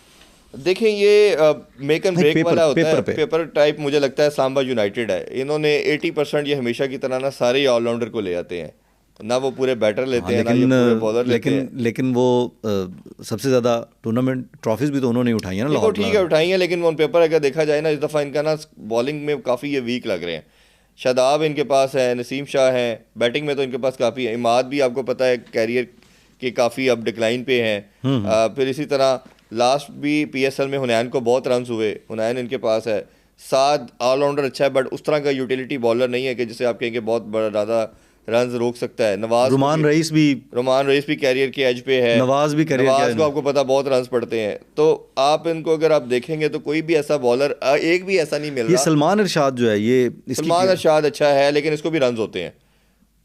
देखें ये मेक एंड ब्रेक वाला होता है, पेपर टाइप मुझे लगता है इस्लामाबाद यूनाइटेड है। इन्होंने 80% ये हमेशा की तरह ना सारे ऑलराउंडर को ले आते हैं, ना वो पूरे बैटर लेते हैं, ना ये पूरे बॉलर लेते हैं। लेकिन वो सबसे ज़्यादा टूर्नामेंट ट्रॉफीज भी तो उन्होंने उठाई है ना। तो ठीक है उठाई है, लेकिन ऑन पेपर अगर देखा जाए ना, इस दफ़ा इनका ना बॉलिंग में काफ़ी ये वीक लग रहे हैं। शादाब इनके पास है, नसीम शाह हैं, बैटिंग में तो इनके पास काफ़ी है। इमाद भी आपको पता है कैरियर के काफ़ी अब डिक्लाइन पे हैं। फिर इसी तरह लास्ट भी PSL में हुनैन को बहुत रन हुए, हुनैन इनके पास है। साद ऑलराउंडर अच्छा है, बट उस तरह का यूटिलिटी बॉलर नहीं है कि जिसे आप कहेंगे बहुत बड़ा ज़्यादा रन रोक सकता है। रुमान रईस भी कैरियर के एज पे है, नवाज को आपको पता बहुत रन पड़ते हैं। तो आप इनको अगर आप देखेंगे तो कोई भी ऐसा बॉलर एक भी ऐसा नहीं मिल रहा। ये सलमान इरशाद जो है, ये सलमान इरशाद अच्छा है, लेकिन इसको भी रन होते हैं,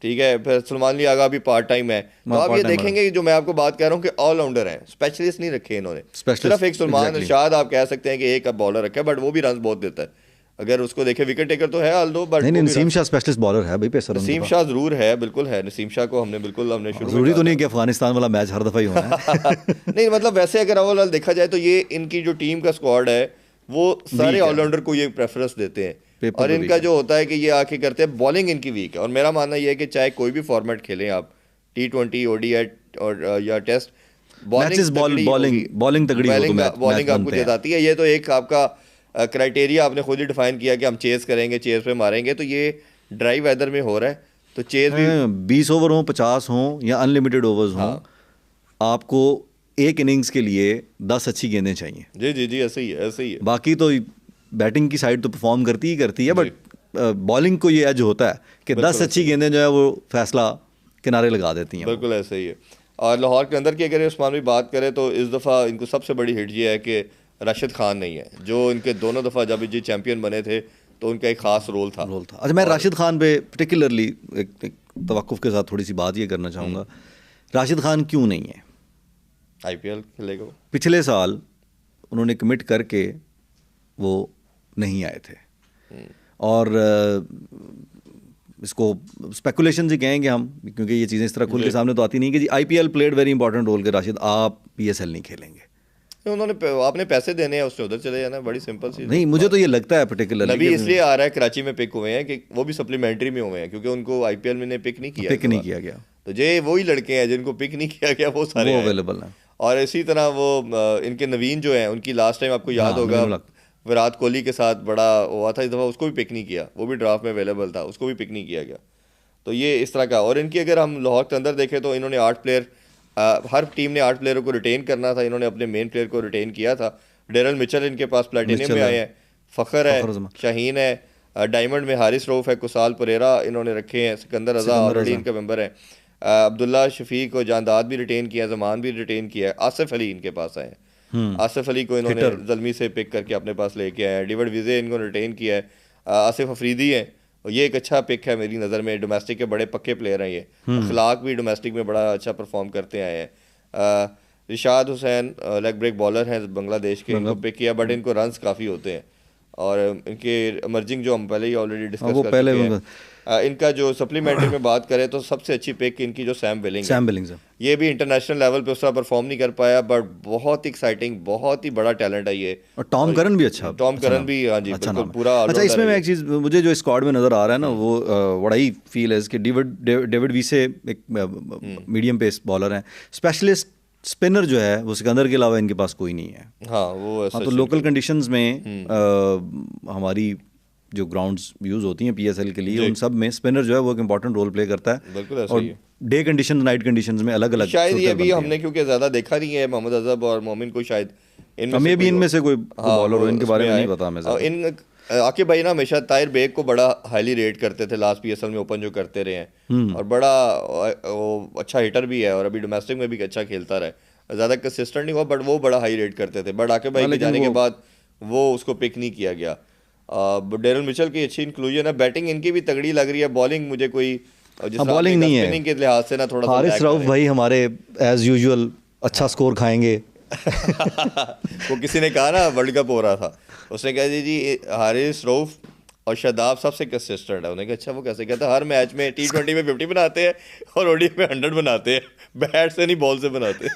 ठीक है। फिर सलमान ली आगा भी पार्ट टाइम है। तो आप ये देखेंगे जो मैं आपको बात कर रहा हूँ कि ऑलराउंडर है, स्पेशलिस्ट नहीं रखे इन्होंने। सिर्फ एक सलमान इरशाद आप कह सकते हैं कि एक बॉलर रखा है, बट वो भी रन बहुत देता है। अगर उसको देखे विकेट टेकर तो है आल्दो, बट नहीं, नसीम शाह स्पेशलिस्ट बॉलर है भाई, पेसर नसीम शाह जरूर है, बिल्कुल है। नसीम शाह को हमने शुरू जरूरी तो नहीं कि अफगानिस्तान वाला मैच हर दफा ही होना है। नहीं, मतलब वैसे अगर ओवरऑल देखा जाए तो ये इनकी जो टीम का स्क्वाड है वो सारे ऑलराउंडर को ये प्रेफरेंस देते हैं, और इनका जो होता है कि ये आके करते हैं बॉलिंग इनकी वीक है। और मेरा मानना ये है कि चाहे कोई भी फॉर्मेट खेलें आप, T20, ODI और या टेस्ट, बॉलिंग आपको दे जाती है। ये तो एक आपका क्राइटेरिया आपने खुद ही डिफाइन किया कि हम चेज करेंगे, चेज पे मारेंगे, तो ये ड्राई वेदर में हो रहा है। तो चेज भी 20 ओवर हो, 50 हो या अनलिमिटेड ओवर्स हो, आपको एक इनिंग्स के लिए 10 अच्छी गेंदें चाहिए। जी ऐसे ही है। बाकी तो बैटिंग की साइड तो परफॉर्म करती है, बट बॉलिंग को ये एज होता है कि 10 अच्छी गेंदें जो है वो फैसला किनारे लगा देती हैं। बिल्कुल ऐसे ही है। और लाहौर के अंदर की अगर उस्मान भाई बात करें तो इस दफ़ा इनको सबसे बड़ी हिट ये है कि राशिद खान नहीं है, जो इनके दोनों दफ़ा जब जी चैंपियन बने थे तो उनका एक ख़ास रोल था। अच्छा, मैं राशिद खान पे पर्टिकुलरली एक तवक्कुफ़ के साथ थोड़ी सी बात ये करना चाहूँगा, राशिद खान क्यों नहीं है? IPL खेलेगा। पिछले साल उन्होंने कमिट करके वो नहीं आए थे, और इसको स्पेकुलेशन से कहेंगे हम, क्योंकि ये चीज़ें इस तरह खुल के सामने तो आती नहीं कि जी IPL played very important role के राशिद, आप PSL नहीं खेलेंगे। उन्होंने आपने पैसे देने हैं, उससे उधर चले जाना, बड़ी सिंपल सी। नहीं, मुझे तो ये लगता है पर्टिकुलरली अभी इसलिए आ रहा है कराची में पिक हुए हैं कि वो भी सप्लीमेंट्री में हुए हैं, क्योंकि उनको IPL में पिक नहीं किया गया। तो जो वही लड़के हैं जिनको पिक नहीं किया गया वो सारे अवेलेबल हैं। और इसी तरह वो इनके नवीन जो हैं उनकी लास्ट टाइम आपको याद होगा विराट कोहली के साथ बड़ा हुआ था, इस दफ़ा उसको भी पिक नहीं किया, वो भी ड्राफ्ट में अवेलेबल था, उसको भी पिक नहीं किया गया। तो ये इस तरह का। और इनकी अगर हम लाहौर के अंदर देखें तो इन्होंने 8 प्लेयर, हर टीम ने 8 प्लेयरों को रिटेन करना था, इन्होंने अपने मेन प्लेयर को रिटेन किया था। डेरल मिचेल इनके पास प्लेटिनियम में आए हैं, फ़खर है, शाहीन है, डायमंड में हारिस रऊफ है, कुसाल परेरा इन्होंने रखे हैं, सिकंदर रजा ऑलरेडी इनका मेंबर है, अब्दुल्ला शफीक और जानदाद भी रिटेन किया, जमान भी रिटेन किया है, आसिफ अली इनके पास आए हैं, आसिफ अली को इन्होंने जल्मी से पिक करके अपने पास लेके आए हैं, डेविड विजे इनको रिटेन किया है, आसिफ अफरीदी है, ये एक अच्छा पिक है मेरी नज़र में। डोमेस्टिक के बड़े पक्के प्लेयर हैं ये, अखलाक भी डोमेस्टिक में बड़ा अच्छा परफॉर्म करते आए हैं। Rishad Hussain leg break bowler हैं बांग्लादेश के, इनको पिक किया, बट इनको रन्स काफ़ी होते हैं। और इनके इमर्जिंग जो हम पहले ही ऑलरेडी डिस्कस कर चुके हैं, इनका जो सप्लीमेंट्री में बात करें तो सबसे अच्छी पिक इनकी जो सैम बिलिंग है, ये भी इंटरनेशनल लेवल पे उस तरह परफॉर्म नहीं कर पाया, बट बहुत एक्साइटिंग, बहुत ही बड़ा टैलेंट है ये। और टॉम करन भी अच्छा, टॉम करन भी, हाँ जी, बिल्कुल पूरा। अच्छा, इसमें मैं एक चीज़ मुझे जो स्क्वाड में नज़र आ रहा है ना, वो बड़ा ही फील है कि डेविड वीसे एक मीडियम पेस बॉलर हैं, स्पेशलिस्ट स्पिनर जो है वो सिकंदर के अलावा इनके पास कोई नहीं है। हाँ, वो तो लोकल कंडीशंस में हमारी जो ग्राउंड्स यूज़ होती हैं पीएसएल के लिए, उन सब में स्पिनर जो है वो एक इंपॉर्टेंट रोल प्ले करता है। बिल्कुल ऐसा और ही है। डे कंडीशंस, नाइट कंडीशंस में अलग अलग शायद ये भी हमने क्योंकि ज़्यादा देखा नहीं है मोहम्मद अजहब और मोमिन को, शायद हमें भी इनमें से कोई बॉलर हो इनके बारे में नहीं पता हमें। इन आकिब भाई ना हमेशा ताहिर बेग को बड़ा हाईली रेट करते थे, लास्ट पीएसएल में ओपन जो करते रहे हैं, और बड़ा अच्छा हिटर भी है और अभी डोमेस्टिक में भी अच्छा खेलता रहा है, ज़्यादा कंसिस्टेंट नहीं हुआ, बट वो बड़ा हाई रेट करते थे। बट आकिब भाई के जाने के बाद वो उसको पिक नहीं किया गया। डेरल मिचेल की अच्छी इंक्लूजन है, बैटिंग इनकी भी तगड़ी लग रही है, बॉलिंग मुझे कोई बॉलिंग नहीं है, स्पिनिंग के लिहाज से ना थोड़ा सा हारिस रऊफ भाई हमारे एज यूजुअल अच्छा स्कोर खाएंगे। वो किसी ने कहा ना, वर्ल्ड कप हो रहा था, उसने कहा जी हारिस रऊफ और शादाब सबसे कंसिस्टेंट है। उन्होंने कहा अच्छा वो कैसे? कहता हर मैच में T20 में 50 बनाते हैं और ODI में 100 बनाते हैं, बैट से नहीं बॉल से बनाते।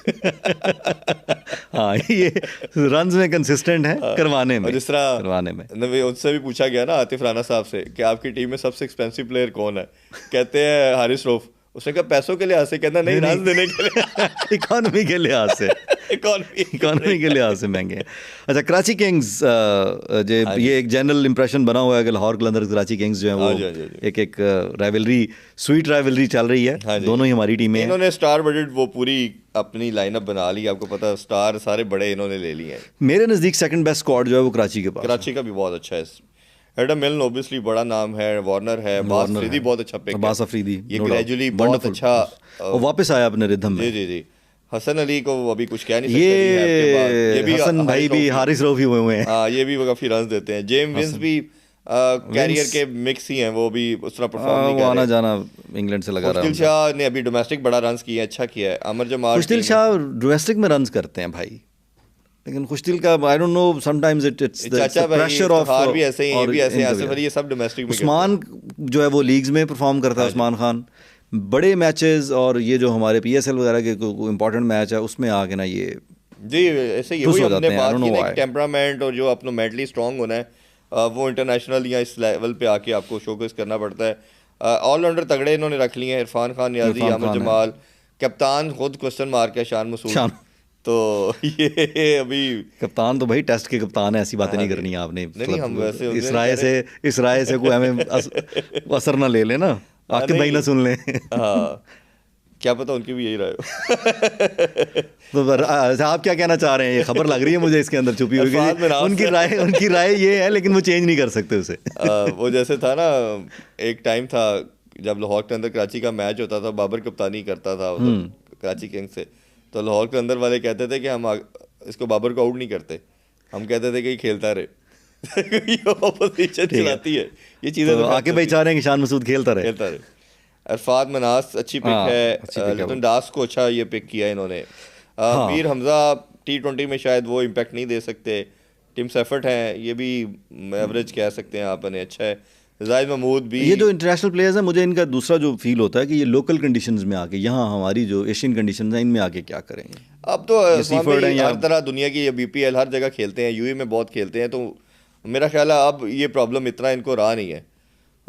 हाँ, ये रन्स में कंसिस्टेंट है, करवाने में, जिस तरह करवाने में। उससे भी पूछा गया ना आतिफ राना साहब से कि आपकी टीम में सबसे एक्सपेंसिव प्लेयर कौन है, कहते हैं हारिस रऊफ। उसने कहा पैसों के लिहाज से, कहना नहीं, रन देने के लिए, इकोनॉमी के लिहाज से, इकोनॉमी के लिहाज से महंगे हैं। अच्छा, कराची किंग्स, ये एक जनरल इंप्रेशन बना हुआ है कि लाहौर कलंदर कराची किंग्स जो है वो एक राइवलरी, स्वीट राइवलरी चल रही है, दोनों ही हमारी टीमें हैं। इन्होंने स्टार बजट वो पूरी अपनी लाइनअप बना ली, आपको पता, स्टार सारे बड़े इन्होंने ले लिए हैं। मेरे नज़दीक सेकंड बेस्ट स्क्वाड जो है वो कराची के पास, कराची का भी बहुत अच्छा है। एडम मिलन ऑब्वियसली बड़ा नाम है, वार्नर है, बास अफरीदी बहुत अच्छा पिक है, बास अफरीदी ये ग्रेजुअली बहुत अच्छा और वापस आया अपने रिदम में। जी। हसन अली को अभी कुछ कह नहीं सकते, ये भी हसन भाई भी हारिस रऊफ ही हुए हैं। हाँ, ये भी काफी रन देते हैं। जेम विंस भी कैरियर के मिक्स ही हैं, वो भी उस तरह परफॉर्म नहीं कर रहे। आना जाना इंग्लैंड से लगा रहा है। खुशदिल शाह ने अभी डोमेस्टिक बड़ा रन किया, अच्छा किया है। अमर जमाल, खुशदिल शाह डोमेस्टिक में रन करते हैं भाई, लेकिन खुशदिल का I don't know, sometimes it's the pressure of, हार भी ऐसे ही, ये भी ऐसे, आसिफ अली, ये सब डोमेस्टिक में। उस्मान जो है वो लीग्स में परफॉर्म करता है, उस्मान खान बड़े मैचेस, और ये जो हमारे पीएसएल वगैरह के इंपॉर्टेंट मैच है उसमें आके ना ये जी ऐसे ही वही हमने बात की ना, टेम्परामेंट और जो अपना मेंटली स्ट्रांग होना है वो इंटरनेशनल या इस लेवल पे आके आपको शोकेस करना पड़ता है। ऑलराउंडर तगड़े इन्होंने रख लिए हैं, इरफान खान, नियाजी, अहमद जमाल, कप्तान खुद क्वेश्चन मार्क है शान मसूद। तो ये अभी कप्तान तो भाई टेस्ट के कप्तान है, ऐसी बातें नहीं करनी है आपने। नहीं, हम वैसे इस राय से कोई हमें असर ना ले लेना, आकिब भाई ना सुन लें। हाँ, क्या पता उनकी भी यही राय हो। तो आप क्या कहना चाह रहे हैं? ये खबर लग रही है मुझे इसके अंदर छुपी हुई, उनकी राय ये है, लेकिन वो चेंज नहीं कर सकते उसे। वो जैसे था ना, एक टाइम था जब लाहौर के अंदर कराची का मैच होता था, बाबर कप्तानी करता था कराची किंग्स से, तो लाहौर के अंदर वाले कहते थे कि हम इसको बाबर को आउट नहीं करते, हम कहते थे कि खेलता रहे। ऑपोजिशन चलाती है ये चीज़ें। तो आके भाई चाह रहे हैं कि शान मसूद खेलता रहे। अरफात मनास अच्छी पिक है, लिटन दास को अच्छा ये पिक किया इन्होंने। मीर हमजा T20 में शायद वो इम्पैक्ट नहीं दे सकते। टिम सेफर्ट हैं, ये भी एवरेज कह सकते हैं आपने, अच्छा है। जाहिद महमूद भी, ये जो इंटरनेशनल प्लेयर्स हैं, मुझे इनका दूसरा जो फील होता है कि ये लोकल कंडीशंस में आके, यहाँ हमारी जो एशियन कंडीशंस हैं इनमें आके क्या करेंगे। अब तो हर तरह दुनिया की ये BPL हर जगह खेलते हैं, UAE में बहुत खेलते हैं, तो मेरा ख्याल है अब ये प्रॉब्लम इतना इनको रहा नहीं है।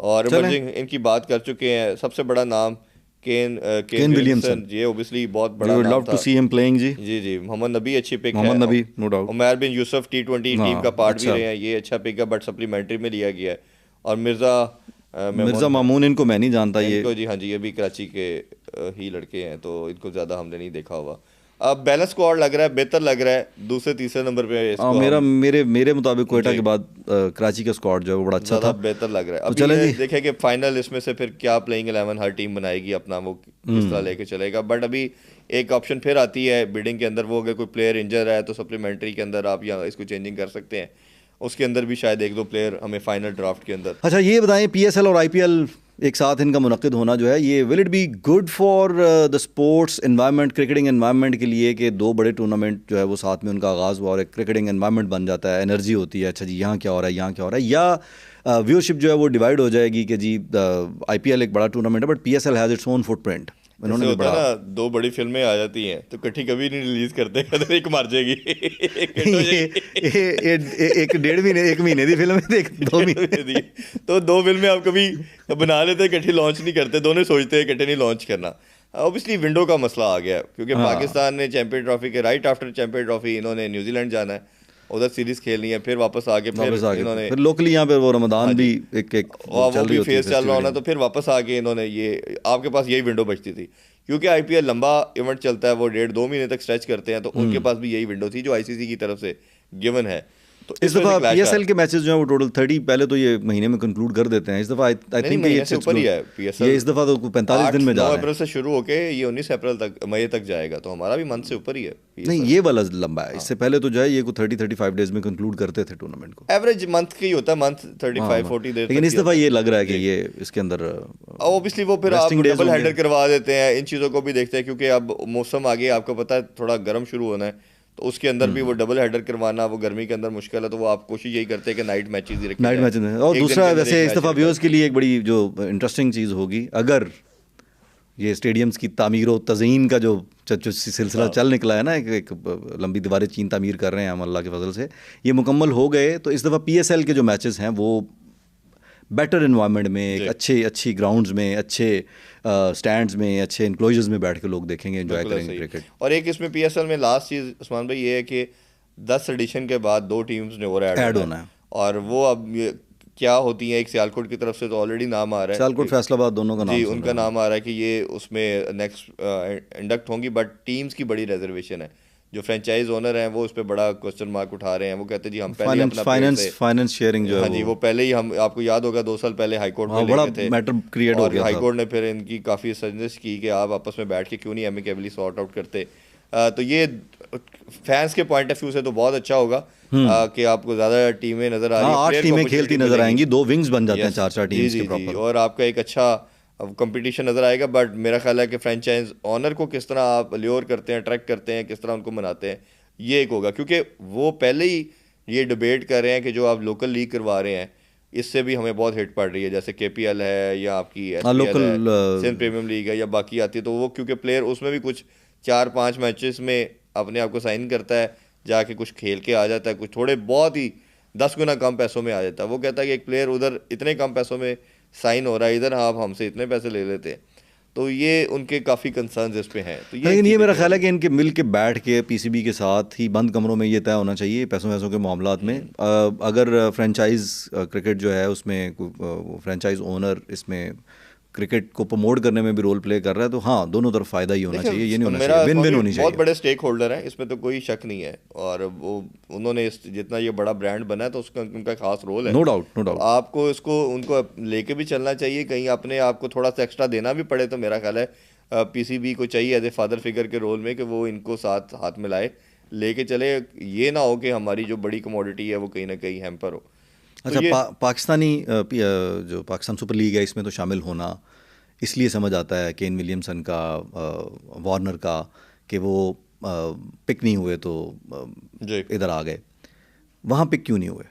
और इमर्जिंग इनकी बात कर चुके हैं, सबसे बड़ा नाम केन विलियमसन, ये ऑब्वियसली बहुत बड़ा would नाम love था। to see him playing जी। जी मोहम्मद नबी अच्छी पिक है, मोहम्मद नबी नो डाउट। उमर बिन यूसुफ T20 टीम का पार्ट भी रहे हैं, ये अच्छा पिक है, बट सप्लीमेंट्री में लिया गया है। और मिर्ज़ा मामून, इनको मैं नहीं जानता ये। इनको जी हाँ जी, ये भी कराची के ही लड़के हैं, तो इनको ज़्यादा हमने नहीं देखा हुआ। अब बैलेंस स्क्वाड लग रहा है, बेहतर लग रहा है, दूसरे तीसरे नंबर पे इसको मेरे मुताबिक कोयटा के बाद कराची का स्क्वाड जो है वो बड़ा अच्छा था, बेहतर लग रहा है। तो अब ये देखें कि फाइनल इसमें से फिर क्या प्लेइंग 11 हर टीम बनाएगी अपना, वो किस तरह लेके चलेगा। बट अभी एक ऑप्शन फिर आती है बिडिंग के अंदर, वो अगर कोई प्लेयर इंजर है तो सप्लीमेंट्री के अंदर आप यहाँ इसको चेंजिंग कर सकते हैं, उसके अंदर भी शायद एक दो प्लेयर हमें फाइनल ड्राफ्ट के अंदर। अच्छा ये बताएं, PSL और IPL एक साथ इनका मुनक्किद होना जो है, ये will it be good for the sports environment, cricketing environment के लिए, कि दो बड़े टूर्नामेंट जो है वो साथ में उनका आगाज़ हुआ और एक क्रिकेटिंग इन्वायरमेंट बन जाता है, एनर्जी होती है, अच्छा जी यहाँ क्या हो रहा है, यहाँ क्या हो रहा है, या व्यूअरशिप जो है वो डिवाइड हो जाएगी कि जी IPL एक बड़ा टूर्नामेंट है but PSL has its own footprint. इन्होंने भी बड़ा ना, दो बड़ी फिल्में आ जाती हैं तो इकट्ठी कभी नहीं रिलीज करते, तो एक मर जाएगी एक डेढ़ महीने, एक महीने की फिल्म है, एक 2 महीने दी, तो दो फिल्में आप कभी बना लेते, इकट्ठी लॉन्च नहीं करते, दोनों सोचते हैं इकट्ठे नहीं लॉन्च करना। ऑब्वियसली विंडो का मसला आ गया है, क्योंकि पाकिस्तान ने चैंपियन ट्रॉफी के राइट आफ्टर चैंपियन ट्रॉफी इन्होंने न्यूजीलैंड जाना है, उधर सीरीज खेलनी है, फिर वापस आके इन्होंने फिर लोकली यहाँ पे वो रमजान भी एक वो भी फेस चल रहा होना, तो फिर वापस आके इन्होंने ये, आपके पास यही विंडो बचती थी, क्योंकि IPL लंबा इवेंट चलता है, वो 1.5-2 महीने तक स्ट्रेच करते हैं, तो उनके पास भी यही विंडो थी जो ICC की तरफ से गिवन है। तो इस दफ़ा PSL के मैचेस जो है वो टोटल 30 पहले तो ये महीने में कंक्लूड कर देते हैं, इस दफ़ा आई थिंक ये ऊपर ही है PSL, ये इस दफ़ा तो 45 दिन में जा रहा है, 9 अप्रैल से शुरू होके ये 19 अप्रैल तक, मई तक जाएगा, तो हमारा भी मंथ से ऊपर ही है। नहीं ये वाला लंबा है, इससे पहले तो जो है ये को 30-35 डेज में कंक्लूड करते थे टूर्नामेंट को, एवरेज मंथ का ही होता है, मंथ 35-40 डेज, लेकिन इस दफ़ा ये लग रहा है कि ये इसके अंदर ऑब्वियसली वो फिर आप डबल हेडर करवा देते हैं, इन चीज़ों को भी देखते हैं, क्योंकि अब मौसम आगे आपको पता है थोड़ा गर्म शुरू होना है, तो उसके अंदर भी वो डबल हेडर करवाना, वो गर्मी के अंदर मुश्किल है, तो वो आप कोशिश यही करते हैं कि नाइट मैचेस ही रखें, नाइट मैचेस। और दूसरा वैसे इस दफ़ा व्यूअर्स के लिए एक बड़ी जो इंटरेस्टिंग चीज़ होगी, अगर ये स्टेडियम्स की तामीर व तज़यीन का जो सिलसिला चल निकला है ना, एक लंबी दीवारें चीन तामीर कर रहे हैं हम अल्लाह के फजल से, ये मुकम्मल हो गए, तो इस दफ़ा PSL के जो मैचेस हैं वो बेटर इन्वायरमेंट में, एक अच्छी ग्राउंड्स में, अच्छे स्टैंड्स में, अच्छे इनक्लोजर्स में बैठ के लोग देखेंगे, एंजॉय करेंगे क्रिकेट। और एक इसमें PSL में लास्ट चीज़ उस्मान भाई ये है कि 10 एडिशन के बाद 2 टीम्स ने और ऐड होना है, और वो अब क्या होती हैं, एक सियालकोट की तरफ से तो ऑलरेडी नाम आ रहा है, सियालकोट फैसलाबाद दोनों का नाम, जी उनका नाम आ रहा है कि ये उसमें नेक्स्ट इंडक्ट होंगी, बट टीम्स की बड़ी रिजर्वेशन है, जो फ्रेंचाइज ओनर हैं वो उस पर बड़ा क्वेश्चन मार्क उठा रहे हैं, वो कहते हैं जी हम पहले अपना फाइनेंस शेयरिंग जो है, हाँ जी वो पहले ही, हम आपको याद होगा 2 साल पहले हाईकोर्ट में बड़ा थे, मैटर क्रिएट हो गया, हाईकोर्ट ने फिर इनकी काफ़ी सजेस्ट की कि आप आपस में बैठ के क्यों नहीं एमिकेबली सॉर्ट आउट करते, तो ये फैंस के पॉइंट ऑफ व्यू से तो बहुत अच्छा होगा कि आपको ज़्यादा टीमें नज़र आ रही हैं, 8 टीमें खेलती नज़र आएंगी, 2 विंग्स बन जाते हैं 4-4 टीम्स के प्रॉपर, और आपका एक अच्छा कंपटीशन नज़र आएगा। बट मेरा ख्याल है कि फ्रेंचाइज ऑनर को किस तरह आप ल्योर करते हैं, अट्रैक्ट करते हैं, किस तरह उनको मनाते हैं, ये एक होगा, क्योंकि वो पहले ही ये डिबेट कर रहे हैं कि जो आप लोकल लीग करवा रहे हैं इससे भी हमें बहुत हिट पड़ रही है, जैसे KPL है या आपकी SPL है, सिंध प्रीमियम लीग है या बाकी आती है, तो वो क्योंकि प्लेयर उसमें भी कुछ 4-5 मैचेस में अपने आप को साइन करता है, जाके कुछ खेल के आ जाता है, कुछ थोड़े बहुत ही 10 गुना कम पैसों में आ जाता है, वो कहता है कि एक प्लेयर उधर इतने कम पैसों में साइन हो रहा है, इधर आप हमसे इतने पैसे ले लेते हैं, तो ये उनके काफ़ी कंसर्न्स इस पे हैं। तो लेकिन ये मेरा ख्याल है कि इनके मिल के बैठ के PCB के साथ ही बंद कमरों में ये तय होना चाहिए पैसों के मामलात में, अगर फ्रेंचाइज क्रिकेट जो है उसमें फ्रेंचाइज ओनर इसमें क्रिकेट को प्रमोट करने में भी रोल प्ले कर रहा है, तो हाँ दोनों तरफ फ़ायदा ही होना चाहिए, ये नहीं होना चाहिए, विन विन होनी चाहिए। बहुत बड़े स्टेक होल्डर हैं इसमें, तो कोई शक नहीं है, और वो उन्होंने जितना ये बड़ा ब्रांड बना है तो उसका उनका खास रोल है, नो डाउट। आपको इसको उनको लेके भी चलना चाहिए, कहीं अपने आप को थोड़ा सा एक्स्ट्रा देना भी पड़े, तो मेरा ख्याल है PCB को चाहिए एज ए फादर फिगर के रोल में कि वो इनको साथ हाथ मिलाए लेके चले, ये ना हो कि हमारी जो बड़ी कमोडिटी है वो कहीं ना कहीं हैम्पर हो। अच्छा पाकिस्तानी जो पाकिस्तान सुपर लीग है इसमें तो शामिल होना इसलिए समझ आता है केन विलियमसन का, वार्नर का, कि वो पिक नहीं हुए तो इधर आ गए, वहाँ पिक क्यों नहीं हुए?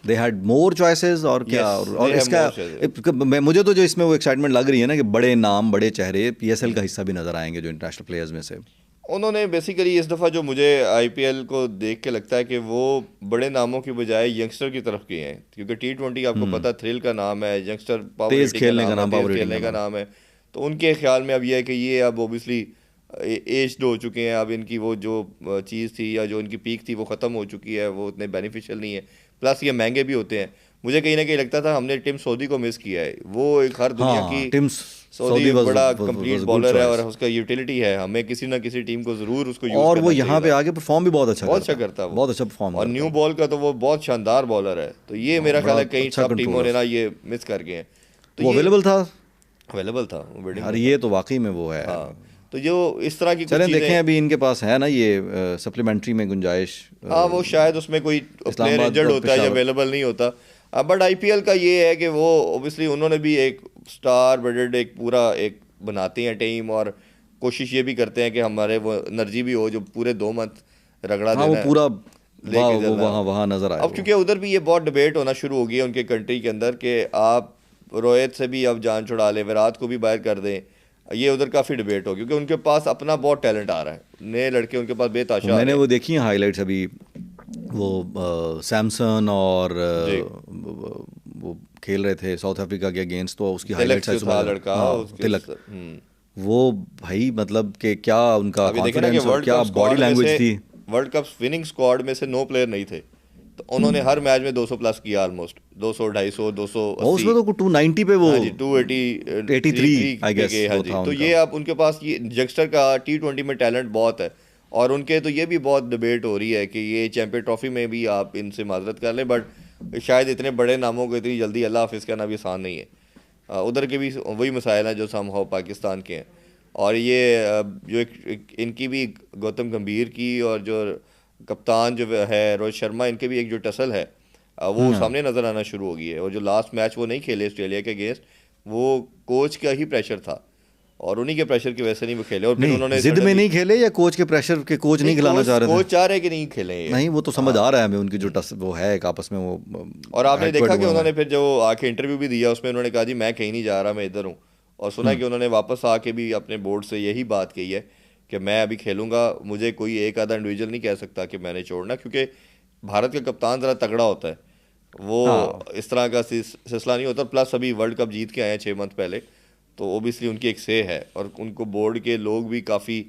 दे हैड मोर चॉइसेस और क्या? और इसका मुझे तो जो इसमें वो एक्साइटमेंट लग रही है ना कि बड़े नाम, बड़े चेहरे PSL का हिस्सा भी नज़र आएंगे जो इंटरनेशनल प्लेयर्स में से। उन्होंने बेसिकली इस दफ़ा जो मुझे IPL को देख के लगता है कि वो बड़े नामों की बजाय यंगस्टर की तरफ गए हैं, क्योंकि T20 आपको पता थ्रिल का नाम है, यंगस्टर तेज खेलने का नाम है, तो उनके ख्याल में अब ये है कि ये अब ओबियसली एज्ड हो चुके हैं, अब इनकी वो जो चीज़ थी या जो इनकी पीक थी वो ख़त्म हो चुकी है, वो उतने बेनिफिशियल नहीं है, प्लस ये महंगे भी होते हैं। मुझे कहीं ना कहीं लगता था हमने टिम सऊदी को मिस किया है, वो एक हर दुनिया की टिम सऊदी बड़ा कंप्लीट बॉलर है और उसका यूटिलिटी है, हमें किसी ना किसी टीम को ज़रूर उसको यूज़ और वो यहाँ पे आगे परफॉर्म भी बहुत अच्छा करता है, बहुत अच्छा परफॉर्म और न्यू बॉल का तो वो बहुत शानदार बॉलर है। तो ये मेरा ख्याल है कई सब टीमों ने ना ये मिस कर गए हैं। तो वो अवेलेबल था यार, ये तो वाकई में वो है। हाँ, तो जो इस तरह की चलें देखें अभी इनके पास है ना ये सप्लीमेंट्री में गुंजाइश। हाँ, वो शायद उसमें कोई प्लेयर इंजर्ड होता है या अवेलेबल नहीं होता। बट आईपीएल का ये है कि वो ओबियसली उन्होंने भी एक स्टार बजट एक पूरा एक बनाते हैं टीम, और कोशिश ये भी करते हैं कि हमारे वो एनर्जी भी हो जो पूरे 2 मंथ रगड़ा देना है, पूरा वहाँ नजर आए। अब क्योंकि उधर भी ये बहुत डिबेट होना शुरू हो गई है उनके कंट्री के अंदर कि आप रोहित से भी अब जान छुड़ा लें, विराट को भी बाहर कर दें, ये उधर काफ़ी डिबेट हो, क्योंकि उनके पास अपना बहुत टैलेंट आ रहा है, नए लड़के उनके पास बेताशा। मैंने वो देखी है हाईलाइट्स अभी, वो सैमसन और वो खेल रहे थे साउथ अफ्रीका के अगेंस्ट, तो उसकी हाईलाइट्स तिलक, वो भाई मतलब कि क्या उनका कॉन्फिडेंस और क्या बॉडी लैंग्वेज थी। वर्ल्ड कप विनिंग स्क्वाड में से 9 प्लेयर नहीं थे, तो उन्होंने हर मैच में 200 प्लस किया, ऑलमोस्ट 200, 250, 280, उसमें तो 290 पे वो 283 आई गेस वो था। तो ये अब उनके पास ये यंगस्टर का T20 में टैलेंट बहुत है, और उनके तो ये भी बहुत डिबेट हो रही है कि ये चैंपियन ट्रॉफी में भी आप इनसे माजरत कर लें, बट शायद इतने बड़े नामों को इतनी जल्दी अल्लाह हाफिज़ करना भी आसान नहीं है। उधर के भी वही मसाइल हैं जो समहाउ पाकिस्तान के हैं, और ये जो इनकी भी गौतम गंभीर की और जो कप्तान जो है रोहित शर्मा, इनके भी एक जो टसल है वो सामने नज़र आना शुरू हो गई है। और जो लास्ट मैच वो नहीं खेले ऑस्ट्रेलिया के अगेंस्ट, वो कोच का ही प्रेशर था, और उन्हीं के प्रेशर की वजह से नहीं वो खेले, और फिर उन्होंने जिद में नहीं खेले या कोच के प्रेशर के, कोच नहीं खिलाना चाह रहे थे, कोच चाह रहे कि नहीं खेले, नहीं वो तो समझ आ रहा है हमें उनकी जो वो है एक आपस में वो। और आपने देखा कि उन्होंने फिर जो आके इंटरव्यू भी दिया, उसमें उन्होंने कहा जी मैं कहीं नहीं जा रहा, मैं इधर हूँ, और सुना कि उन्होंने वापस आके भी अपने बोर्ड से यही बात कही है कि मैं अभी खेलूंगा, मुझे कोई एक आधा इंडिविजुअल नहीं कह सकता कि मैंने छोड़ना, क्योंकि भारत का कप्तान ज़रा तगड़ा होता है, वो इस तरह का सिलसिला नहीं होता। प्लस अभी वर्ल्ड कप जीत के आए हैं 6 मंथ पहले, तो ओबियसली उनकी एक से है, और उनको बोर्ड के लोग भी काफ़ी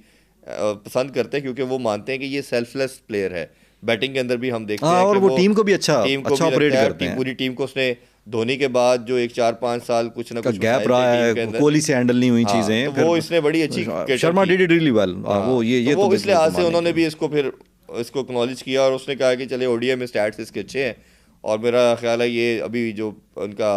पसंद करते हैं, क्योंकि वो मानते हैं कि ये सेल्फलेस प्लेयर है। बैटिंग के अंदर भी हम देखते हैं और कि वो टीम को भी अच्छा ऑपरेट करते हैं, पूरी टीम को उसने धोनी के बाद जो एक 4-5 साल कुछ ना कुछ गैप रहा है, कोहली से हैंडल नहीं हुई चीजें, तो वो इसने बड़ी अच्छी, Sharma did it really well, वो ये तो इस लिहाज से उन्होंने भी इसको फिर इसको एक्नॉलेज किया, और उसने कहा कि चले ओडीआई में स्टैट्स इसके अच्छे हैं, और मेरा ख्याल है ये अभी जो उनका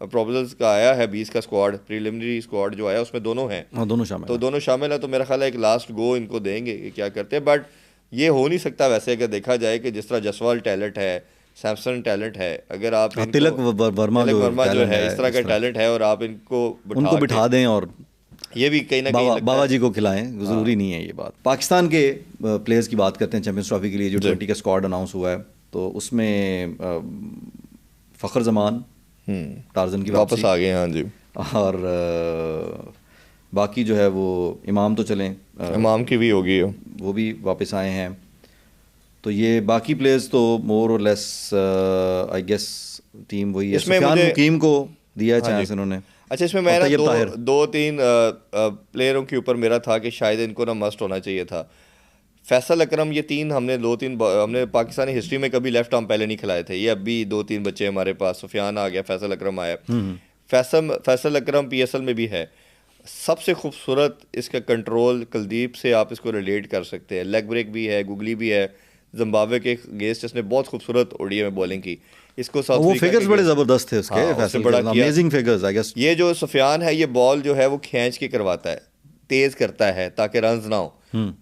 प्रोपोजल्स का आया है 20 का स्क्वाड, प्रीलिमिनरी स्क्वाड जो आया उसमें दोनों हैं, दोनों शामिल, तो दोनों शामिल है, तो मेरा ख्याल है एक लास्ट गो इनको देंगे कि क्या करते हैं। बट ये हो नहीं सकता वैसे अगर देखा जाए कि जिस तरह जसवाल टैलेंट है, सैमसन टैलेंट है, अगर आप तिलक वर्मा जो है इस तरह का टैलेंट है, और आप उनको बिठा दें और ये भी कहीं ना कहीं बाबा जी को खिलाएं, जरूरी नहीं है ये बात। पाकिस्तान के प्लेयर्स की बात करते हैं चैंपियंस ट्रॉफी के लिए जो 20 का स्क्वाड अनाउंस हुआ है, तो उसमें फ़खर जमान टार्जन की वापस आ गए, हाँ जी, और बाकी जो है वो इमाम तो चलें, इमाम की भी होगी, वो भी वापस आए हैं। तो ये बाकी प्लेयर्स तो मोर और लेस आई गेस टीम वही है। सुफियान मुकीम को दिया है चांस इन्होंने। अच्छा, इसमें मेरा 2-3 प्लेयरों के ऊपर मेरा था कि शायद इनको ना मस्ट होना चाहिए था। फैसल अकरम, ये 3 हमने पाकिस्तानी हिस्ट्री में कभी लेफ्ट आर्म पहले नहीं खिलाए थे, ये अभी 2-3 बच्चे हमारे पास, सुफियान आ गया, फैसल अकरम आया, फैसल अकरम PSL में भी है। सबसे खूबसूरत इसका कंट्रोल कुलदीप से आप इसको रिलेट कर सकते हैं, लेग ब्रेक भी है, गुगली भी है, जिम्बाब्वे के अगेंस्ट इसने बहुत खूबसूरत ओडीआई में बॉलिंग की, इसको वो फिगर्स बड़े जबरदस्त थे उसके, फैसल बड़ा अमेजिंग फिगर्स आई गेस। ये जो सुफियान है, ये बॉल जो है वो खींच के करवाता है, तेज करता है ताकि रन्स ना हो,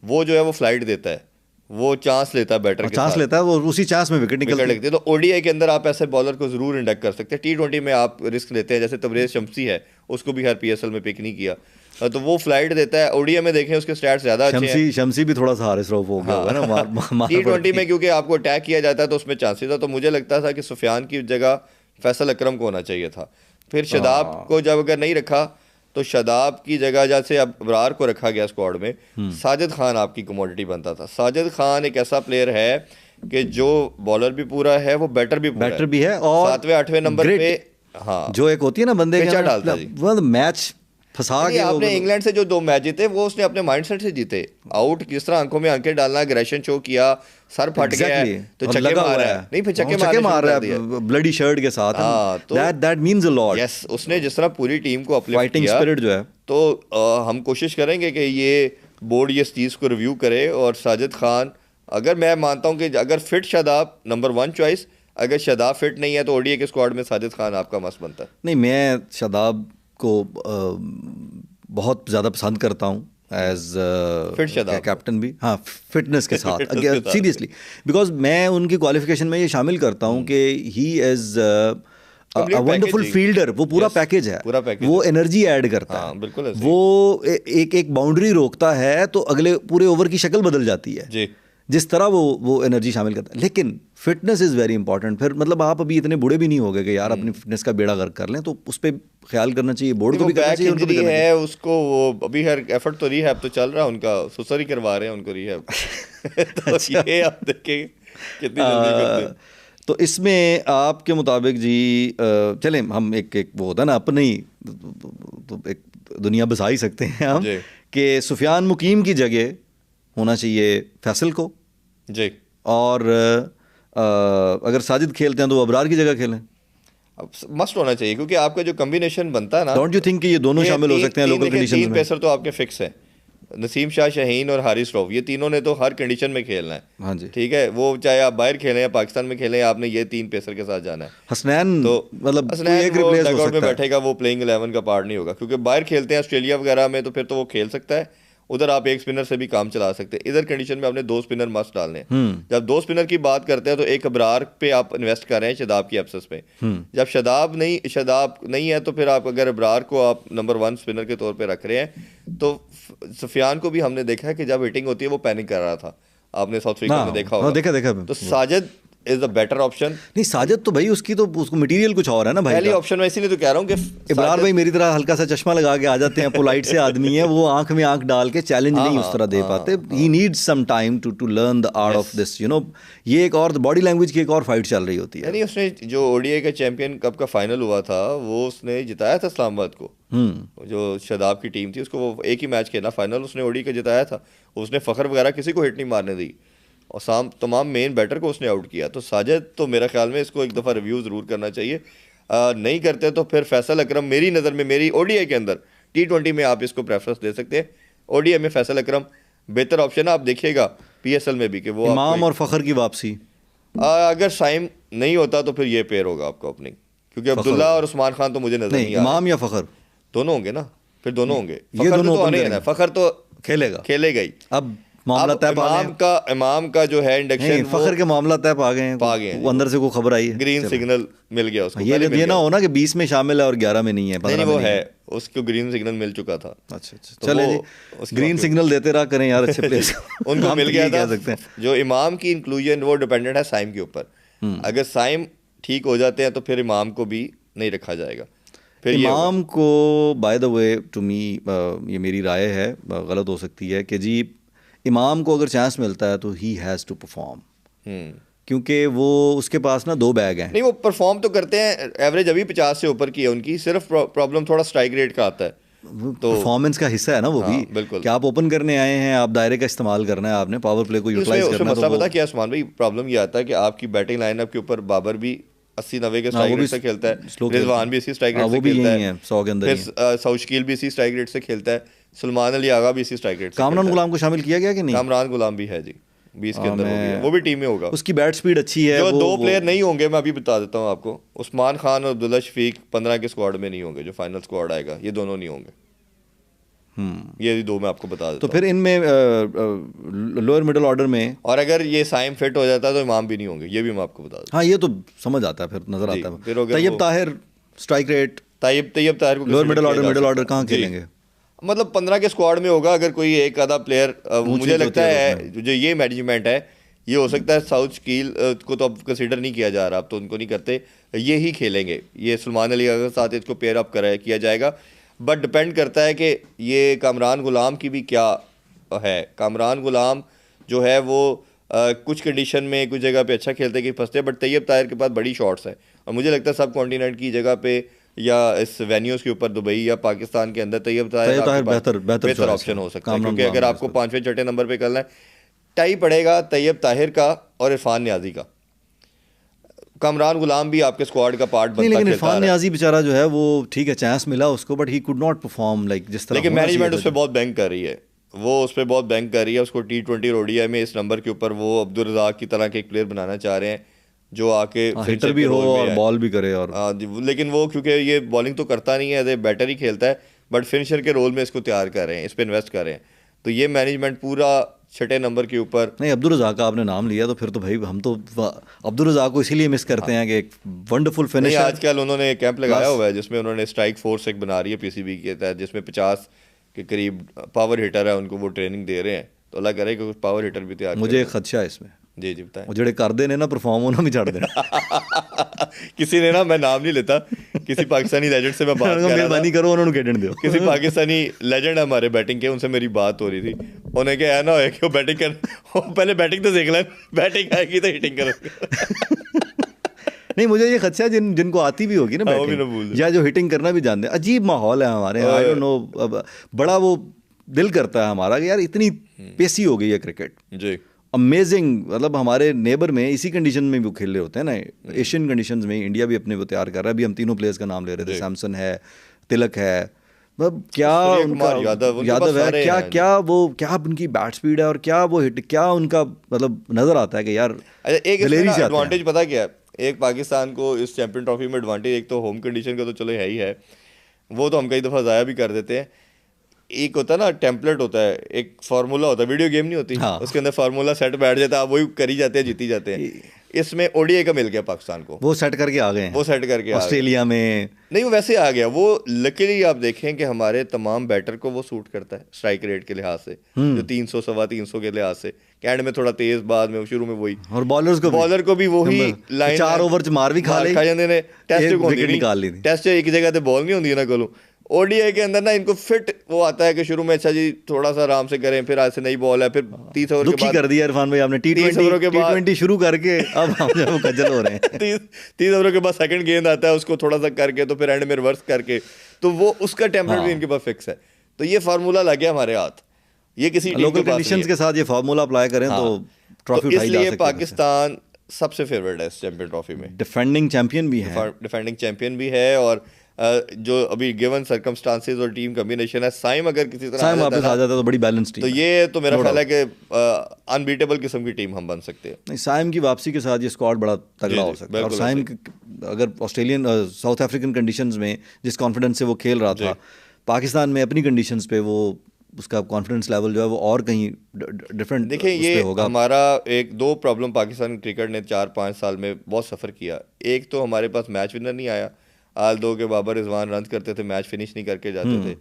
वो जो है वो फ्लाइट देता है, वो चांस लेता है बैटर के चांस लेता है, वो उसी चांस में विकेट निकलती है। तो ओडीआई के अंदर आप ऐसे बॉलर को जरूर इंडक्ट कर सकते हैं। T20 में आप रिस्क लेते हैं, जैसे तबरेज शम्सी है, उसको भी हर PSL में पिक नहीं किया, तो वो फ्लाइट देता है। ओडीआई में देखें उसके स्टैट्स ज्यादा अच्छे हैं, शम्सी भी थोड़ा सा हारिस रऊफ हो गया होगा ना T20 में, क्योंकि आपको अटैक किया जाता है तो उसमें चांसेस था। तो मुझे लगता था कि सुफियान की जगह फैसल अकरम को होना चाहिए था। फिर शदाब को जब अगर नहीं रखा, तो शदाब की जगह जैसे अब अबरार को रखा गया स्क्वाड में, साजिद खान आपकी कमोडिटी बनता था। साजिद खान एक ऐसा प्लेयर है कि जो बॉलर भी पूरा है, वो बैटर भी है, और 7वें 8वें नंबर पे, हाँ, जो एक होती है ना बंदे का डालता है वो मैच फंसा नहीं, के आपने इंग्लैंड से जो 2 मैच जीते वो उसने अपने माइंडसेट से जीते। आउट किस तरह आंखों में आंखें डालना, एग्रेशन शो किया, सर फट गया है तो और छक्के लगा मार हुआ रहा है, नहीं फिर छक्के छक्के मार रहा दिया। है ब्लडी शर्ट के साथ। हाँ, तो that means a lot. Yes, उसने जिस तरह पूरी टीम को अपलिफ्ट फाइटिंग किया, स्पिरिट जो है, तो हम कोशिश करेंगे कि ये बोर्ड ये चीज़ को रिव्यू करे। और साजिद खान, अगर मैं मानता हूँ कि अगर फिट शादाब नंबर 1 चॉइस, अगर शादाब फिट नहीं है तो ओडीआई के स्क्वाड में साजिद खान आपका मस्त बनता है। नहीं, मैं शादाब को बहुत ज़्यादा पसंद करता हूँ एज फिट शादाब कैप्टन भी, हाँ फिटनेस के साथ सीरियसली, बिकॉज मैं उनकी क्वालिफिकेशन में ये शामिल करता हूँ कि ही इज़ वंडरफुल फील्डर। वो पूरा पैकेज है, पूरा पैकेज वो एनर्जी ऐड करता है, बिल्कुल वो एक बाउंड्री रोकता है तो अगले पूरे ओवर की शक्ल बदल जाती है जी, जिस तरह वो एनर्जी शामिल करता है। लेकिन फिटनेस इज़ वेरी इंपॉर्टेंट। फिर मतलब आप अभी इतने बूढ़े भी नहीं हो गए कि यार अपनी फिटनेस का बेड़ा गर्क कर लें, तो उस पर ख्याल करना चाहिए, बोर्ड को भी करना चाहिए, उनको भी करना चाहिए। है उसको, वो अभी हर एफर्ट तो रिहैब तो चल रहा है उनका, सुसर ही करवा रहे हैं उनको रिहैब। तो ये आप देखें कितनी जल्दी करते हैं। तो इसमें आपके मुताबिक जी, चलें हम एक वो होता है ना अपने ही, तो एक दुनिया बसा ही सकते हैं हम कि सुफियान मुकीम की जगह होना चाहिए फैसल को जी, और अगर साजिद खेलते हैं तो वो अबरार की जगह खेलें। अब मस्ट होना चाहिए क्योंकि आपका जो कॉम्बिनेशन बनता है ना, डोंट यू थिंक कि ये दोनों शामिल हो सकते हैं लोकल कंडीशंस में? 3 पेसर तो आपके फिक्स हैं, नसीम शाह, शाहीन और हारिस रऊफ, ये तीनों ने तो हर कंडीशन में खेलना है। हाँ जी, ठीक है, वो चाहे आप बाहर खेलें या पाकिस्तान में खेलें, आपने ये 3 पेसर के साथ जाना है। हसनैन तो मतलब हसनैन एक वो रिप्लेस हो डगआउट में सकता है, बैठेगा, वो प्लेइंग 11 का पार्ट नहीं होगा, क्योंकि बाहर खेलते हैं ऑस्ट्रेलिया वगैरह में तो फिर तो वो खेल सकता है, उधर आप एक स्पिनर से भी काम चला सकते हैं। इधर कंडीशन में आपने 2 स्पिनर मस्ट डालने हैं। जब 2 स्पिनर की बात करते हैं तो एक अबरार पे आप इन्वेस्ट कर रहे हैं शादाब की एब्सेंस पे। जब शादाब नहीं है तो फिर आप अगर अबरार को आप नंबर 1 स्पिनर के तौर पे रख रहे हैं, तो सुफियान को भी हमने देखा है कि जब हिटिंग होती है वो पैनिक कर रहा था, आपने साउथ अफ्रीका में देखा होगा। देखा। तो Sajid is the better option. नहीं, साजिद तो भाई उसको मटेरियल कुछ और है ना भाई, पहली ऑप्शन में, इसीलिए तो कह रहा हूँ कि इब्रार भाई मेरी तरह हल्का सा चश्मा लगा के आ जाते हैं, पोलाइट से आदमी है, वो आंख में आंख डाल के चैलेंज नहीं उस तरह दे पाते। He needs some time to learn the art of this, ये एक और बॉडी लैंग्वेज की एक और फाइट चल रही होती है। नहीं, उसने जो ओडीआई का चैंपियन कप का फाइनल हुआ था वो उसने जिताया था इस्लामाबाद को, जो शादाब की टीम थी उसको, वो एक ही मैच खेला फाइनल, उसने ओडीआई का जिताया था। उसने फखर वगैरह किसी को हिट नहीं मारने दी और तमाम मेन बैटर को उसने आउट किया। तो साजिद तो मेरा ख्याल में इसको एक दफ़ा रिव्यू ज़रूर करना चाहिए। नहीं करते तो फिर फैसल अकरम, मेरी नज़र में, मेरी ओडीआई के अंदर T20 में आप इसको प्रेफरेंस दे सकते हैं। ओडीआई में फैसल अकरम बेहतर ऑप्शन है। आप देखिएगा पीएसएल में भी कि वो इमाम और फ़खर की वापसी, अगर साइम नहीं होता तो फिर ये पेयर होगा आपका ओपनिंग, क्योंकि अब्दुल्ला और उस्मान खान तो मुझे नजर नहीं आ रहा। इमाम या फ़खर दोनों होंगे ना, फिर दोनों होंगे। ये दोनों तो आने हैं, फ़खर तो खेलेगा ही। अब मामला तय इमाम का जो है इंडक्शन, फखर के मामला तय आ गए हैं, वो अंदर से को खबर आई है, ग्रीन सिग्नल मिल गया उसको। ये ना हो ना कि 20 में शामिल है और 11 में नहीं है, 15 में वो है, उसको ग्रीन सिग्नल मिल चुका था। अच्छा, चले जी, ग्रीन सिग्नल देते रहा करें यार, अच्छे प्लेयर्स उनको मिल गया था। जो इमाम की इंक्लूजन वो डिपेंडेंट है साइम के ऊपर। अगर साइम ठीक हो जाते हैं तो फिर इमाम को भी नहीं रखा जाएगा। फिर इमाम को by the way to me, ये मेरी राय है, गलत हो सकती है, कि जी इमाम को अगर चांस मिलता है तो ही हैज़ टू परफॉर्म, क्योंकि वो उसके पास ना 2 बैग हैं। नहीं, वो परफॉर्म तो करते हैं, एवरेज अभी 50 से ऊपर की है उनकी, सिर्फ प्रॉब्लम थोड़ा स्ट्राइक रेट का आता है, तो परफॉर्मेंस का हिस्सा है ना वो भी। बिल्कुल, कि आप ओपन करने आए हैं, आप दायरे का इस्तेमाल करना है, आपने पावर प्ले को यूटिलाइज करना है। मसला पता क्या उस्मान भाई, प्रॉब्लम ये आता है कि आपकी बैटिंग लाइनअप के ऊपर बाबर भी 80-90 के स्ट्राइक रेट से खेलता है, रिजवान भी इसी स्ट्राइक रेट से खेलता है, 100 के अंदर, फिर सौशकील भी इसी स्ट्राइक रेट से खेलता है, सलमान अली आगा भी इसी स्ट्राइक रेट से। कामरान गुलाम को शामिल किया गया कि नहीं? कामरान गुलाम भी है जी, 20 के अंदर हो गया, वो भी टीम में होगा। उसकी बैट स्पीड अच्छी है। जो 2 प्लेयर नहीं होंगे मैं अभी बता देता हूँ आपको, उस्मान खान और अब्दुल्ला शफीक 15 के स्क्वाड में नहीं होंगे, जो फाइनल स्क्वाड आएगा ये दोनों नहीं होंगे। ये 2 मैं आपको बता देता तो फिर इनमें लोअर मिडिल ऑर्डर में, और अगर ये साइम फिट हो जाता है तो इमाम भी नहीं होंगे, ये भी मैं आपको बता दूं। हाँ, ये तो समझ आता है, फिर नजर आता है। तैयब ताहिर स्ट्राइक रेट, तैयब ताहिर को लोअर मिडिल ऑर्डर कहाँ खेलेंगे? मतलब 15 के स्क्वाड में होगा अगर कोई एक आधा प्लेयर। मुझे लगता है जो ये मैनेजमेंट है, ये हो सकता है साउथ शकील को तो अब कंसीडर नहीं किया जा रहा, अब तो उनको नहीं करते, ये ही खेलेंगे, ये सलमान अली के साथ इसको पेयर अप किया जाएगा। बट डिपेंड करता है कि ये कामरान गुलाम की भी क्या है। कामरान गुलाम जो है वो कुछ कंडीशन में कुछ जगह पे अच्छा खेलते हैं, कि फंसते हैं, बट तैयब ताहिर के पास बड़ी शॉट्स हैं, और मुझे लगता है सब कॉन्टिनेंट की जगह पे या इस वेन्यूज़ के ऊपर दुबई या पाकिस्तान के अंदर तैयब ताहिर बेहतर ऑप्शन हो सकता है, क्योंकि अगर आपको 5वें 6ठे नंबर पे करना है, टाई पड़ेगा तैयब ताहिर का और इरफान नियाजी का। कामरान गुलाम भी आपके स्क्वाड का पार्ट बनता है, लेकिन इरफान नियाजी बेचारा जो है वो ठीक है चांस मिला उसको, but he could not perform like जिस तरह। लेकिन मैनेजमेंट उस पर बहुत बैंक कर रही है, वो उस पर बहुत बैंक कर रही है। उसको T20 और ODI में इस नंबर के ऊपर वो अब्दुल रज़ाक की तरह के एक प्लेयर बनाना चाह रहे हैं जो आके हिटर भी हो और बॉल भी करे। और लेकिन वो क्योंकि ये बॉलिंग तो करता नहीं है, बैटर ही खेलता है, बट फिनिशर के रोल में इसको तैयार कर रहे हैं, इस पर इन्वेस्ट कर रहे हैं। तो ये मैनेजमेंट पूरा 6ठे नंबर के ऊपर। नहीं, अब्दुल रज़ाक का आपने नाम लिया तो फिर तो भाई हम तो अब्दुल रज़ाक को इसीलिए मिस करते हैं कि एक वंडरफुल फिनिशर। आजकल उन्होंने कैंप लगाया हुआ है जिसमें उन्होंने स्ट्राइक फोर्स एक बना रही है PCB के तहत, जिसमें 50 के करीब पावर हिटर है, उनको वो ट्रेनिंग दे रहे हैं। तो अल्लाह करे कि कुछ पावर हिटर भी तैयार। मुझे एक खदशा है इसमें। जी जी बताएं। वो जड़े कर देने ना परफॉर्म होना भी छड़ देना। किसी ने ना, मैं नाम नहीं लेता, किसी पाकिस्तानी लेजेंड से मैं बात कर रहा था, मेहरबानी करो उन्होंने खेडन दो। किसी पाकिस्तानी लेजेंड है हमारे बैटिंग के, उनसे मेरी बात हो रही थी। उन्हें क्या है ना कि वो बैटिंग कर, पहले बैटिंग तो देख लें, बैटिंग आएगी तो हिटिंग करो। नहीं, मुझे ये खदशा जिनको आती भी होगी ना बैटिंग या जो हिटिंग करना भी जानते हैं। अजीब माहौल है हमारे, आई डोंट नो, बड़ा वो दिल करता है हमारा कि यार इतनी पेसी हो गई है क्रिकेट जी, अमेजिंग। मतलब हमारे नेबर में इसी कंडीशन में भी वो खेल रहे होते हैं ना, एशियन कंडीशंस में इंडिया भी अपने वो तैयार कर रहा है। अभी हम तीनों प्लेयर्स का नाम ले रहे थे, सैमसन है, तिलक है, मतलब क्या उनका यादव है, क्या क्या वो क्या उनकी बैट स्पीड है और क्या वो हिट, क्या उनका मतलब नजर आता है कि यार एक एडवांटेज पता क्या है एक पाकिस्तान को इस चैंपियन ट्रॉफी में एडवांटेज, एक तो होम कंडीशन का तो चलो है ही है, वो तो हम कई दफ़ा ज़ाया भी कर देते हैं। एक होता है ना टेम्पलेट होता है, एक फार्मूला होता है, वीडियो गेम नहीं होती, हाँ। उसके अंदर फार्मूला सेट बैठ जाता है, आप वही करी जाते हैं, जीती जाते हैं। इसमें ODI का मिल गया पाकिस्तान को, वो सेट करके आ गए हैं, वो सेट करके ऑस्ट्रेलिया में नहीं, वो वैसे आ गया वो। लकीली आप देखें कि हमारे तमाम बैटर को वो सूट करता है स्ट्राइक रेट के लिहाज से, जो 300 सवा 300 के लिहाज से, एंड में थोड़ा तेज, बाद में शुरू में वही, और बॉलर को भी वही लाइन 4 ओवर च मार भी खा जाते ने, टेस्ट एक जगह पे बॉल नहीं होती ना कोलो। ODI के अंदर ना इनको फिट वो आता है कि शुरू में अच्छा जी थोड़ा सा आराम से करें, फिर आज से नई बॉल है, फिर 30 ओवर के बाद कर दिया इरफान भाई आपने, T20 शुरू करके अब हम खज्जल हो रहे हैं। 30 ओवरों के बाद सेकंड गेंद आता है, उसको थोड़ा सा करके तो फिर एंड में रिवर्स करके, तो वो उसका टेम्पलेट भी इनके पास फिक्स है। तो ये फार्मूला लग गया हमारे हाथ, ये किसी लोकल कंडीशंस के साथ ये फार्मूला अप्लाई करें तो ट्रॉफी उठाई जा सकती है। इसलिए पाकिस्तान सबसे फेवरेट है इस चैंपियन ट्रॉफी में, डिफेंडिंग चैंपियन भी है, और जो अभी गिवन सर्कमस्टांसेस और टीम कॉम्बिनेशन है, साइम अगर किसी तरह साइम वापस आ जाता तो बड़ी बैलेंस टीम, तो ये तो मेरा ख्याल है कि अनबीटेबल किस्म की टीम हम बन सकते हैं। नहीं, साइम की वापसी के साथ ये स्क्वाड बड़ा तगड़ा हो सकता है। और साइम अगर ऑस्ट्रेलियन साउथ अफ्रीकन कंडीशंस में जिस कॉन्फिडेंस से वो खेल रहा था, पाकिस्तान में अपनी कंडीशंस पे वो उसका कॉन्फिडेंस लेवल जो है वो और कहीं डिफरेंट। देखिए ये होगा हमारा एक दो प्रॉब्लम पाकिस्तान क्रिकेट ने 4-5 साल में बहुत सफ़र किया। एक तो हमारे पास मैच विनर नहीं आया, आल दो के बाबर रिजवान रन करते थे, मैच फिनिश नहीं करके जाते थे,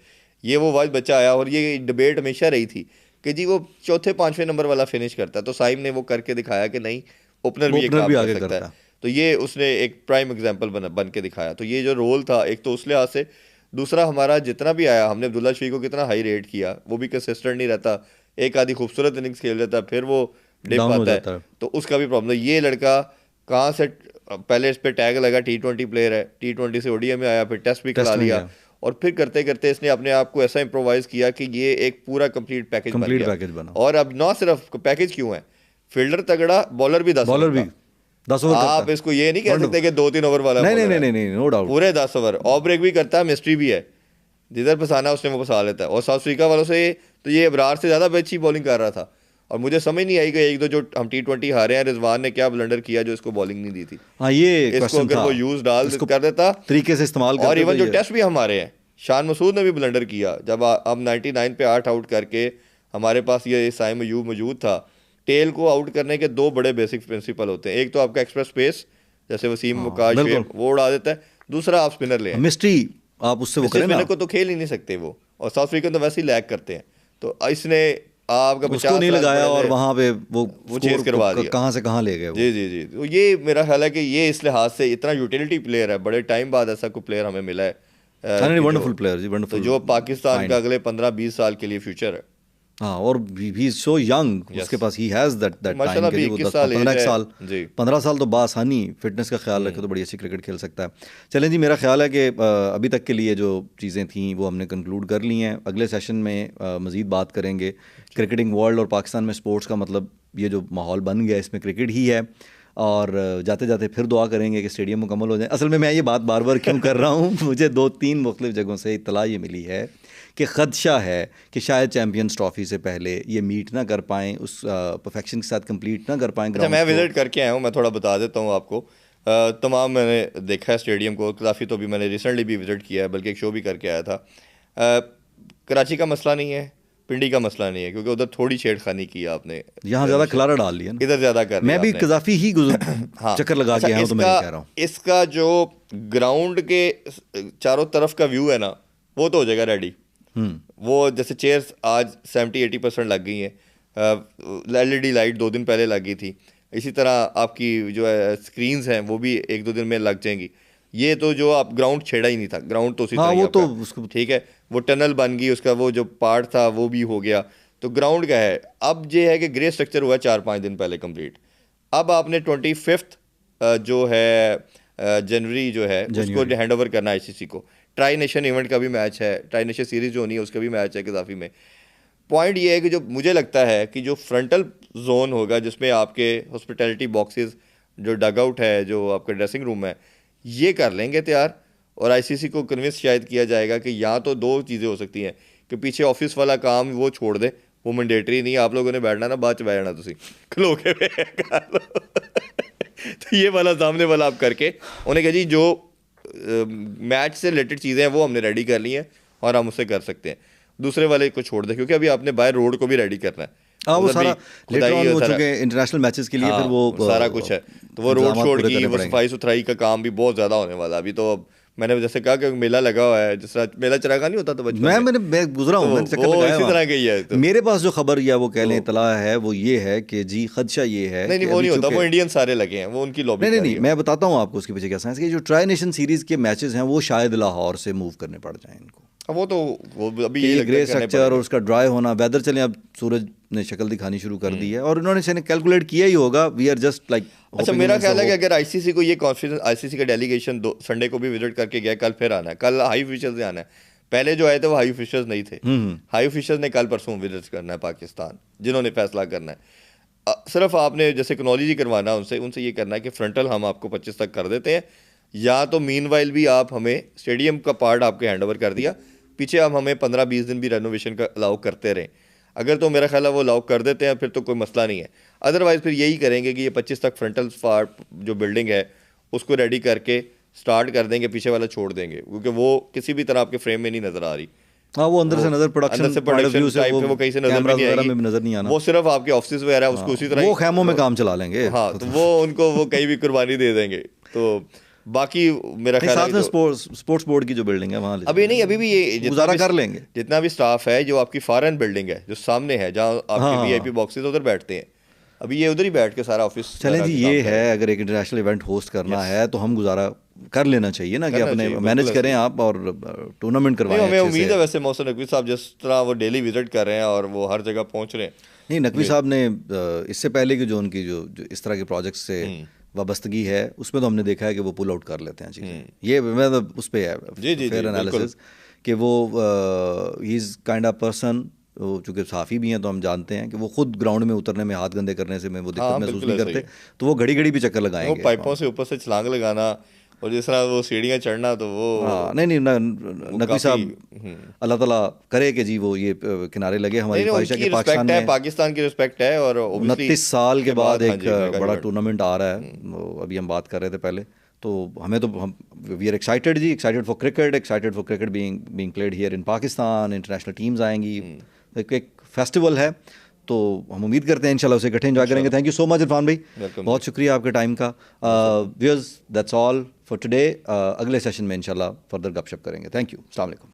ये वो वाइज बच्चा आया। और ये डिबेट हमेशा रही थी कि जी वो 4-5वें नंबर वाला फिनिश करता है, तो साइम ने वो करके दिखाया कि नहीं, ओपनर भी एक आगे कर सकता है। तो ये उसने एक प्राइम एग्जाम्पल बन के दिखाया। तो ये जो रोल था एक तो उस लिहाज से, दूसरा हमारा जितना भी आया, हमने अब्दुल्ला शफीक को कितना हाई रेट किया, वो भी कंसिस्टेंट नहीं रहता, एक आधी खूबसूरत इनिंग्स खेल लेता फिर वो डिप आता है, तो उसका भी प्रॉब्लम। ये लड़का कहाँ से, पहले इस पे टैग लगा T20 प्लेयर है, T20 से ODI में आया, फिर टेस्ट भी खिला लिया, और फिर करते करते इसने अपने आप को ऐसा इम्प्रोवाइज किया कि ये एक पूरा कंप्लीट पैकेज बना। और अब ना सिर्फ पैकेज क्यों है, फील्डर तगड़ा, बॉलर भी 10 ओवर। आप इसको ये नहीं कह सकते कि 2-3 ओवर वाला, नहीं, नो डाउट, पूरे 10 ओवर। ऑफ ब्रेक भी करता है, मिस्ट्री भी है, जिधर फंसाना उसने वो फंसा लेता है। और साउथ अफ्रीका वालों से तो ये अबरार से ज़्यादा अच्छी बॉलिंग कर रहा था, और मुझे समझ नहीं आई कि एक दो जो हम T20 हारे हैं, रिजवान ने क्या ब्लंडर किया जो इसको बॉलिंग नहीं दी थी। हाँ, ये इसको अगर वो यूज डाल कर देता तरीके से इस्तेमाल, और इवन जो टेस्ट भी हमारे हैं, शान मसूद ने भी ब्लंडर किया, जब हम 99 पे 8 आउट करके हमारे पास ये साइम अयूब मौजूद था। टेल को आउट करने के 2 बड़े बेसिक प्रिंसिपल होते हैं, एक तो आपका एक्सप्रेस स्पेस, जैसे वसीम मुकाश वो उड़ा देता है, दूसरा आप स्पिनर ले, मिस्ट्री आप उससे वो करें ना, स्पिनर को तो खेल ही नहीं सकते वो, और साउथ अफ्रीकन तो वैसे ही लैग करते हैं। तो इसने आपका उसको नहीं लगाया और वहाँ पे वो चेज करवा दिया, कहाँ से कहाँ ले गए। जी। तो ये मेरा ख्याल है कि ये इस लिहाज से इतना यूटिलिटी प्लेयर है, बड़े टाइम बाद ऐसा कोई प्लेयर हमें मिला है, वंडरफुल प्लेयर जी, वंडरफुल, जो पाकिस्तान का अगले 15-20 साल के लिए फ्यूचर है। हाँ, और ही इज सो यंग, उसके पास ही हैज़ दैट टाइम माशाल्लाह कि भी वो 21 साल 15 एज है साल जी 15 साल तो बासानी फिटनेस का ख्याल रखे तो बड़ी अच्छी क्रिकेट खेल सकता है। चलें जी, मेरा ख्याल है कि अभी तक के लिए जो चीज़ें थी वो हमने कंक्लूड कर ली हैं। अगले सेशन में मज़ीद बात करेंगे क्रिकेटिंग वर्ल्ड और पाकिस्तान में स्पोर्ट्स का, मतलब ये जो माहौल बन गया इसमें क्रिकेट ही है। और जाते जाते फिर दुआ करेंगे कि स्टेडियम मुकम्मल हो जाए। असल में मैं ये बात बार बार क्यों कर रहा हूँ, मुझे 2-3 मुख्तलिफ जगहों से इत्तला ये मिली है कि ख़दशा है कि शायद चैम्पियंस ट्रॉफी से पहले ये मीट ना कर पाएँ, उस परफेक्शन के साथ कंप्लीट ना कर पाएँ। अच्छा, मैं विज़िट करके आया हूँ, मैं थोड़ा बता देता हूँ आपको। तमाम मैंने देखा है स्टेडियम को काफ़ी, तो भी मैंने रिसेंटली भी विज़िट किया है, बल्कि एक शो भी करके आया था। कराची का मसला नहीं है, पिंडी का मसला नहीं है, क्योंकि उधर थोड़ी छेड़खानी की आपने, यहाँ ज़्यादा खिलाड़ा डाल लिया ना, इधर ज़्यादा कर लिया मैं भी आपने। कज़ाफ़ी ही हाँ, चक्कर लगा अच्छा, के आया हूँ, तो मैं ये कह रहा हूँ इसका जो ग्राउंड के चारों तरफ का व्यू है ना, वो तो हो जाएगा रेडी। वो जैसे चेयर्स आज 70-80% लग गई हैं, LED लाइट 2 दिन पहले लग गई थी। इसी तरह आपकी जो है स्क्रीन्स हैं वो भी 1-2 दिन में लग जाएंगी। ये तो जो आप ग्राउंड छेड़ा ही नहीं था, ग्राउंड तो उसी हाँ, तरह ही वो तो आपका, उसको ठीक है, वो टनल बन गई, उसका वो जो पार्ट था वो भी हो गया, तो ग्राउंड का है। अब ये है कि ग्रे स्ट्रक्चर हुआ 4-5 दिन पहले कंप्लीट। अब आपने 25 जो है जनवरी जो है उसको हैंड ओवर करना है ICC को। ट्राई नेशन इवेंट का भी मैच है, ट्राई नेशन सीरीज जो होनी है उसका भी मैच है कज़ाफ़ी में। पॉइंट ये है कि जो मुझे लगता है कि जो फ्रंटल जोन होगा जिसमें आपके हॉस्पिटैलिटी बॉक्सेस, जो डग आउट है, जो आपका ड्रेसिंग रूम है, ये कर लेंगे तैयार। और ICC को कन्विंस शायद किया जाएगा कि या तो 2 चीज़ें हो सकती हैं कि पीछे ऑफिस वाला काम वो छोड़ दे, वो मैंडेटरी नहीं, आप लोगों ने बैठना ना, बाद च बैठ जाना तुसी खलो के तो ये वाला सामने वाला आप करके उन्हें कहा जी जो मैच से रिलेटेड चीज़ें हैं वो हमने रेडी कर ली हैं और हम उससे कर सकते हैं, दूसरे वाले को छोड़ दें, क्योंकि अभी आपने बाय रोड को भी रेडी करना है। वो सारा लेटर ऑन हो चुके हैं इंटरनेशनल मैचेस के लिए, फिर वो सारा कुछ है, तो वो रोड शोड की वो सफाई सुथराई का काम भी बहुत ज़्यादा होने वाला। अभी तो मैंने जैसे कहा कि मेला लगा हुआ है, जिस तरह मेला चरागा नहीं होता तो बचपन में मैं गुजरा हूँ, मैंने चक्कर लगाया इसी तरह गई है। तो मेरे पास जो खबर या वो कह लें इतला है वो ये है कि जी खदशा ये है, नहीं वो नहीं होता, वो इंडियन सारे लगे हैं, वो उनकी लॉबी नहीं, मैं बताता हूँ आपको उसके पीछे क्या साइंस की। जो ट्राई नेशन सीरीज के मैचेस हैं वो शायद लाहौर से मूव करने पड़ जाएं इनको, वो तो वो अभी ये ग्रे स्ट्रक्चर और उसका ड्राई होना, वेदर चलें अब सूरज ने शक्ल दिखानी शुरू कर दी है और इन्होंने इसे कैलकुलेट किया ही होगा। वी आर जस्ट लाइक, अच्छा, मेरा ख्याल है कि अगर ICC को ये कॉन्फिडेंस, ICC का डेलीगेशन संडे को भी विजिट करके गया, कल फिर आना है, कल हाई ऑफिशियल्स से आना है। पहले जो आए थे वो हाई ऑफिशियल्स नहीं थे, हाई ऑफिशियल्स ने कल परसों विजिट करना है पाकिस्तान, जिन्होंने फैसला करना है। सिर्फ आपने जैसे एक्नॉलेज करवाना उनसे ये करना है कि फ्रंटल हम आपको 25 तक कर देते हैं, या तो मीनवाइल भी आप हमें स्टेडियम का पार्ट आपके हैंड ओवर कर दिया, पीछे आप हमें 15-20 दिन भी रेनोवेशन का अलाउ करते रहें। अगर तो मेरा ख्याल है वो अलाउ कर देते हैं फिर तो कोई मसला नहीं है। अदरवाइज़ फिर यही करेंगे कि ये 25 तक फ्रंटल पार्ट जो बिल्डिंग है उसको रेडी करके स्टार्ट कर देंगे, पीछे वाला छोड़ देंगे, क्योंकि वो किसी भी तरह आपके फ्रेम में नहीं नज़र आ रही। हाँ, वो अंदर से नज़र प्रोडक्शन टाइप वो कहीं से नज़र नहीं आएगी, वो सिर्फ आपके ऑफिस वगैरह उसको उसी तरह वो खैमों में काम चला लेंगे। हाँ, तो वो उनको वो कहीं भी कुर्बानी दे देंगे। तो बाकी मेरा ख्याल है में स्पोर्ट्स बोर्ड की जो बिल्डिंग है वहाँ अभी नहीं, अभी भी ये गुजारा कर लेंगे, जितना भी स्टाफ है, जो आपकी फॉरेन बिल्डिंग है जो सामने है जहाँ आपके VIP बॉक्सेस उधर बैठते हैं, अभी ये उधर ही बैठ के सारा ऑफिस। चलें जी, ये है अगर एक इंटरनेशनल इवेंट होस्ट करना है तो हम गुजारा कर लेना चाहिए ना, कि अपने मैनेज करें आप और टूर्नामेंट करवाएं। हमें उम्मीद है वैसे मोहसिन नकवी साहब जिस तरह वो डेली विजिट कर रहे हैं और वो हर जगह पहुँच रहे हैं। नहीं, नकवी साहब ने इससे पहले की जो उनकी जो इस तरह के प्रोजेक्ट्स से वाबस्तगी है उसमें तो हमने देखा है कि वो पुल आउट कर लेते हैं चीज़ें। ये मतलब उस पर है फेयर एनालिसिस कि वो he is kind of person, चूँकि साफ़ी भी हैं तो हम जानते हैं कि वो खुद ग्राउंड में उतरने में, हाथ गंदे करने से में वो दिक्कत महसूस नहीं करते, तो वो घड़ी घड़ी भी चक्कर लगाएंगे। वो पाइपों से ऊपर से छलांग लगाना और जिस तरह वो सीढ़ियाँ चढ़ना, तो वो नहीं नकवी साहब अल्लाह ताला करे कि जी वो ये किनारे लगे। हमारी ख्वाहिश है कि पाकिस्तान की रिस्पेक्ट है और 29 साल के बाद एक बड़ा टूर्नामेंट आ रहा है, अभी हम बात कर रहे थे पहले, तो हमें तो हम वी आर एक्साइटेड जी, excited for cricket being played here in Pakistan. International teams आएंगी, एक फेस्टिवल है, तो हम उम्मीद करते हैं इंशाल्लाह उसे इकट्ठे एंजॉय करेंगे। Thank you so much Irfan भाई, बहुत शुक्रिया आपके टाइम का। Viewers, that's all for today. अगले सेशन में इंशाल्लाह फर्दर गपशप करेंगे। थैंक यू, अस्सलाम वालेकुम।